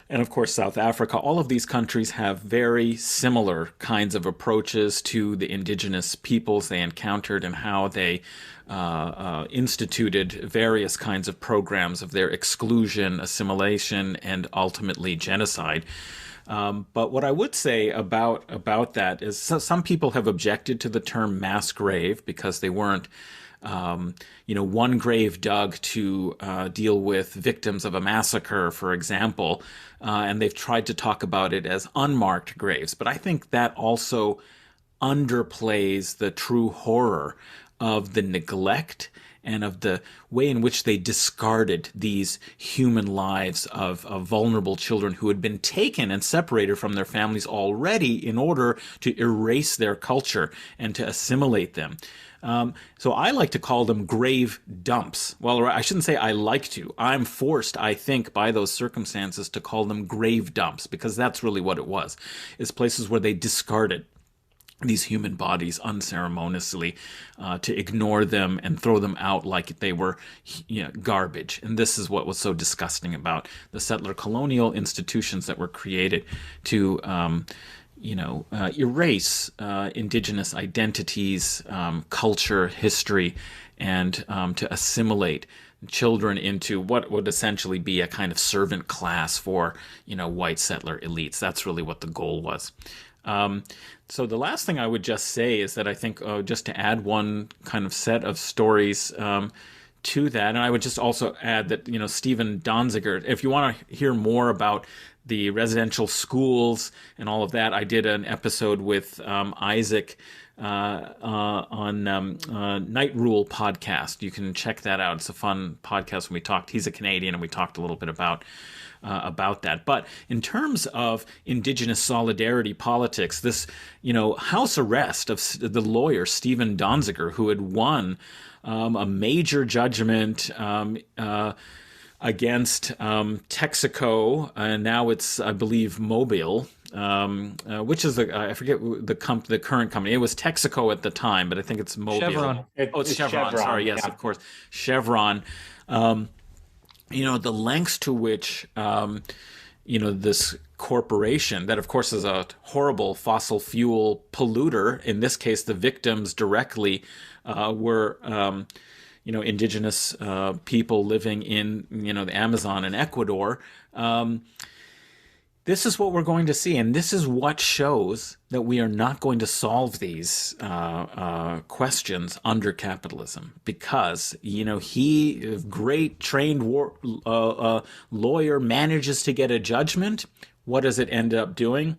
S5: And of course, South Africa. All of these countries have very similar kinds of approaches to the indigenous peoples they encountered, and how they instituted various kinds of programs of their exclusion, assimilation, and ultimately genocide. But what I would say about that is, some people have objected to the term mass grave, because they weren't one grave dug to deal with victims of a massacre, for example, and they've tried to talk about it as unmarked graves. But I think that also underplays the true horror of the neglect and of the way in which they discarded these human lives of vulnerable children who had been taken and separated from their families already in order to erase their culture and to assimilate them. So I like to call them grave dumps. Well, I shouldn't say I like to. I'm forced, I think, by those circumstances to call them grave dumps, because that's really what it was. It's places where they discarded these human bodies unceremoniously, to ignore them and throw them out like they were garbage. And this is what was so disgusting about the settler colonial institutions that were created to erase indigenous identities, culture, history, and to assimilate children into what would essentially be a kind of servant class for white settler elites. That's really what the goal was. So the last thing I would just say is that I think just to add one kind of set of stories to that, and I would just also add that, Stephen Donziger, if you want to hear more about the residential schools and all of that, I did an episode with Isaac on Night Rule podcast. You can check that out. It's a fun podcast when we talked. He's a Canadian, and we talked a little bit about that. But in terms of indigenous solidarity politics, this, house arrest of the lawyer Stephen Donziger, who had won a major judgment against Texaco, and now it's, I believe, Mobile, which is I forget the current company. It was Texaco at the time, but I think it's Mobile.
S4: Chevron.
S5: It's Chevron. Sorry, yes, of course, Chevron. The lengths to which this corporation, that of course is a horrible fossil fuel polluter. In this case, the victims directly were indigenous people living in the Amazon and Ecuador. This is what we're going to see, and this is what shows that we are not going to solve these questions under capitalism, because he, great trained lawyer, manages to get a judgment. What does it end up doing?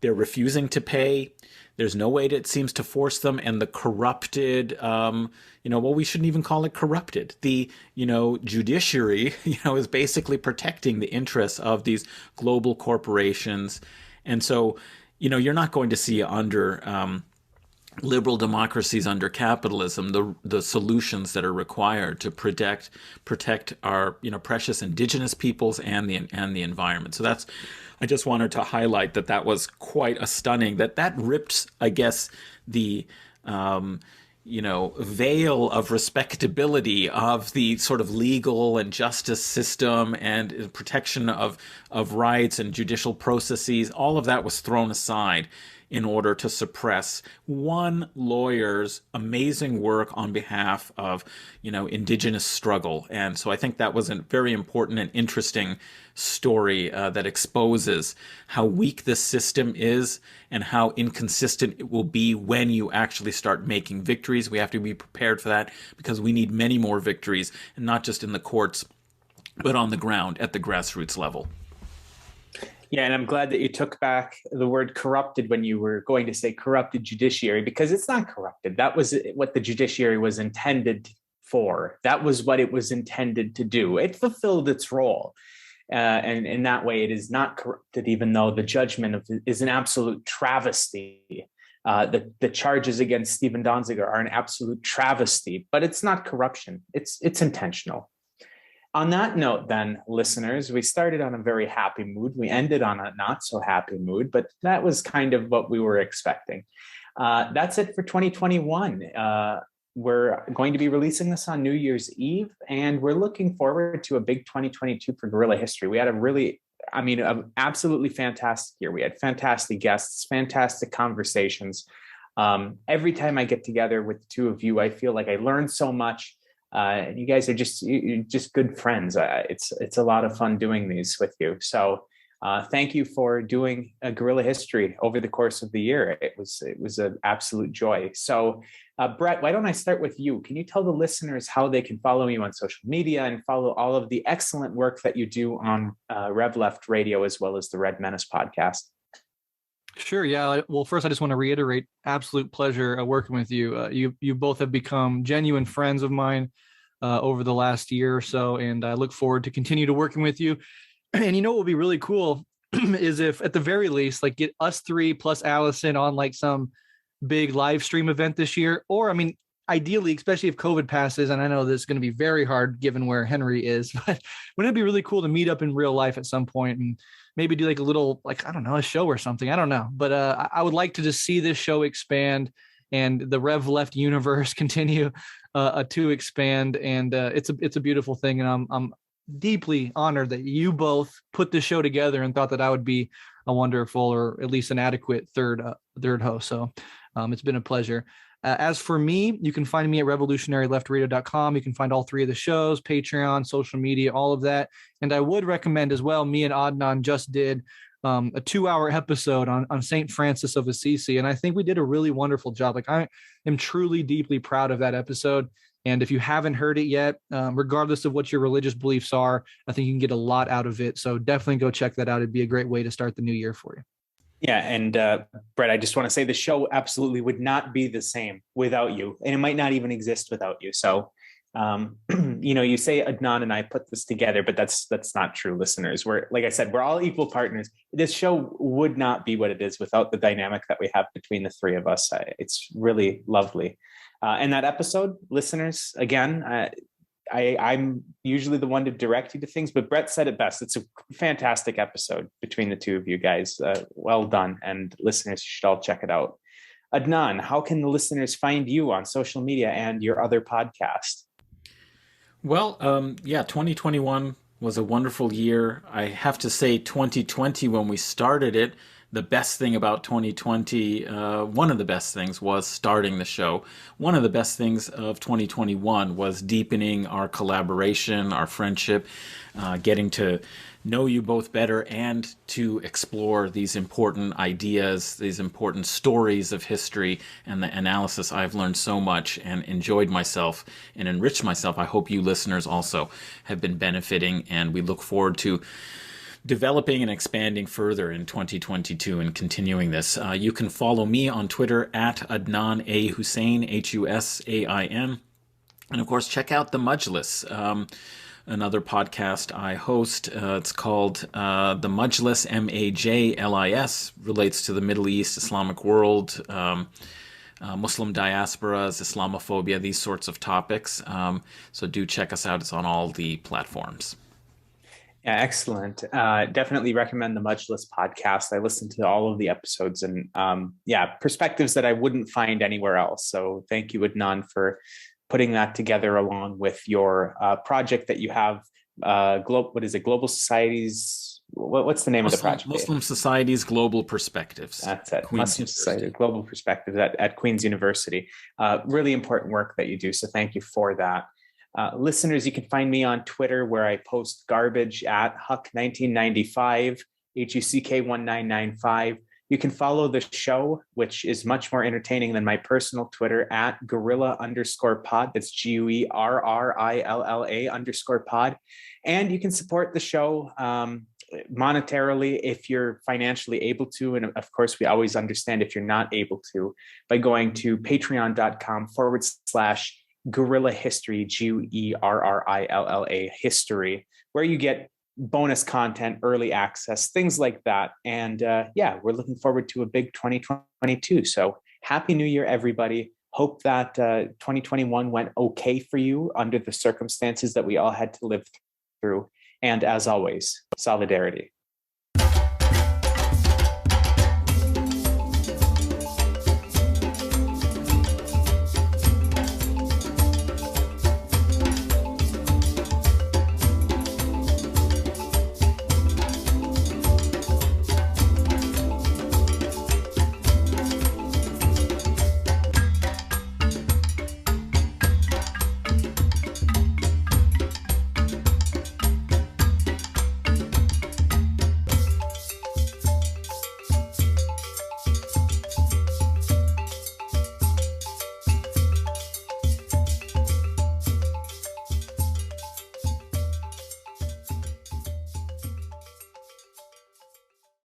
S5: They're refusing to pay. There's no way that it seems to force them, and the corrupted, we shouldn't even call it corrupted. The, judiciary, is basically protecting the interests of these global corporations. And so, you're not going to see under liberal democracies, under capitalism, the solutions that are required to protect our, precious indigenous peoples and the environment. So that's, I just wanted to highlight that was quite a stunning, that ripped, I guess, the, veil of respectability of the sort of legal and justice system and protection of rights and judicial processes. All of that was thrown aside in order to suppress one lawyer's amazing work on behalf of, indigenous struggle. And so I think that was a very important and interesting story that exposes how weak this system is and how inconsistent it will be when you actually start making victories. We have to be prepared for that, because we need many more victories, and not just in the courts, but on the ground at the grassroots level.
S2: Yeah, and I'm glad that you took back the word corrupted when you were going to say corrupted judiciary, because it's not corrupted. That was what the judiciary was intended for. That was what it was intended to do. It fulfilled its role. And in that way, it is not corrupted, even though the judgment is an absolute travesty. The charges against Stephen Donziger are an absolute travesty, but it's not corruption. It's intentional. On that note, then, listeners, we started on a very happy mood. We ended on a not so happy mood, but that was kind of what we were expecting. That's it for 2021. We're going to be releasing this on New Year's Eve, and we're looking forward to a big 2022 for Guerrilla History. We had an absolutely fantastic year. We had fantastic guests, fantastic conversations. Every time I get together with the two of you, I feel like I learned so much. And you guys are you're just good friends. It's a lot of fun doing these with you. So thank you for doing a Guerrilla History over the course of the year. It was an absolute joy. So Breht, why don't I start with you? Can you tell the listeners how they can follow you on social media and follow all of the excellent work that you do on Rev Left Radio, as well as the Red Menace podcast?
S4: Sure. Yeah. Well, first, I just want to reiterate, absolute pleasure working with you. You both have become genuine friends of mine over the last year or so, and I look forward to continue to working with you. And what will be really cool is if, at the very least, like, get us three plus Allison on like some big live stream event this year, or ideally, especially if COVID passes, and I know this is going to be very hard given where Henry is, but wouldn't it be really cool to meet up in real life at some point and maybe do like a little, I don't know, a show or something. I don't know. But I would like to just see this show expand and the Rev Left universe continue to expand. And it's a beautiful thing. And I'm deeply honored that you both put this show together and thought that I would be a wonderful, or at least an adequate third host. So it's been a pleasure. As for me, you can find me at revolutionaryleftradio.com. You can find all three of the shows, Patreon, social media, all of that. And I would recommend as well, me and Adnan just did a 2-hour episode on St. Francis of Assisi. And I think we did a really wonderful job. Like, I am truly deeply proud of that episode. And if you haven't heard it yet, regardless of what your religious beliefs are, I think you can get a lot out of it. So definitely go check that out. It'd be a great way to start the new year for you.
S2: Yeah. And Breht, I just want to say the show absolutely would not be the same without you. And it might not even exist without you. So, you say Adnan and I put this together, but that's not true, listeners. Like I said, we're all equal partners. This show would not be what it is without the dynamic that we have between the three of us. It's really lovely. And that episode, listeners, again, I'm usually the one to direct you to things, but Breht said it best. It's a fantastic episode between the two of you guys. Well done. And listeners, you should all check it out. Adnan, how can the listeners find you on social media and your other podcast?
S5: Well, 2021 was a wonderful year. I have to say 2020, when we started it, the best thing about 2020, one of the best things was starting the show. One of the best things of 2021 was deepening our collaboration, our friendship, getting to know you both better and to explore these important ideas, these important stories of history and the analysis. I've learned so much and enjoyed myself and enriched myself. I hope you listeners also have been benefiting, and we look forward to developing and expanding further in 2022 and continuing this. You can follow me on Twitter at Adnan A. Husain, Husain. And of course, check out The Majlis, another podcast I host. It's called The Majlis, Majlis, relates to the Middle East, Islamic world, Muslim diasporas, Islamophobia, these sorts of topics. So do check us out. It's on all the platforms.
S2: Yeah, excellent. Definitely recommend the Majlis podcast. I listened to all of the episodes and perspectives that I wouldn't find anywhere else. So thank you, Adnan, for putting that together along with your project that you have. Global Societies. What's the name of the project?
S5: Muslim Societies Global Perspectives.
S2: That's it.
S5: Queen's
S2: Muslim Society Global Perspectives at Queen's University. Really important work that you do. So thank you for that. Listeners, you can find me on Twitter, where I post garbage at Huck1995, HUCK1995. You can follow the show, which is much more entertaining than my personal Twitter, at Guerrilla_pod. That's GUERRILLA_pod. And you can support the show monetarily if you're financially able to. And of course, we always understand if you're not able to, by going to patreon.com/Guerrilla History, GUERRILLA History, where you get bonus content, early access, things like that. And we're looking forward to a big 2022. So Happy New Year, everybody. Hope that 2021 went okay for you under the circumstances that we all had to live through. And as always, solidarity.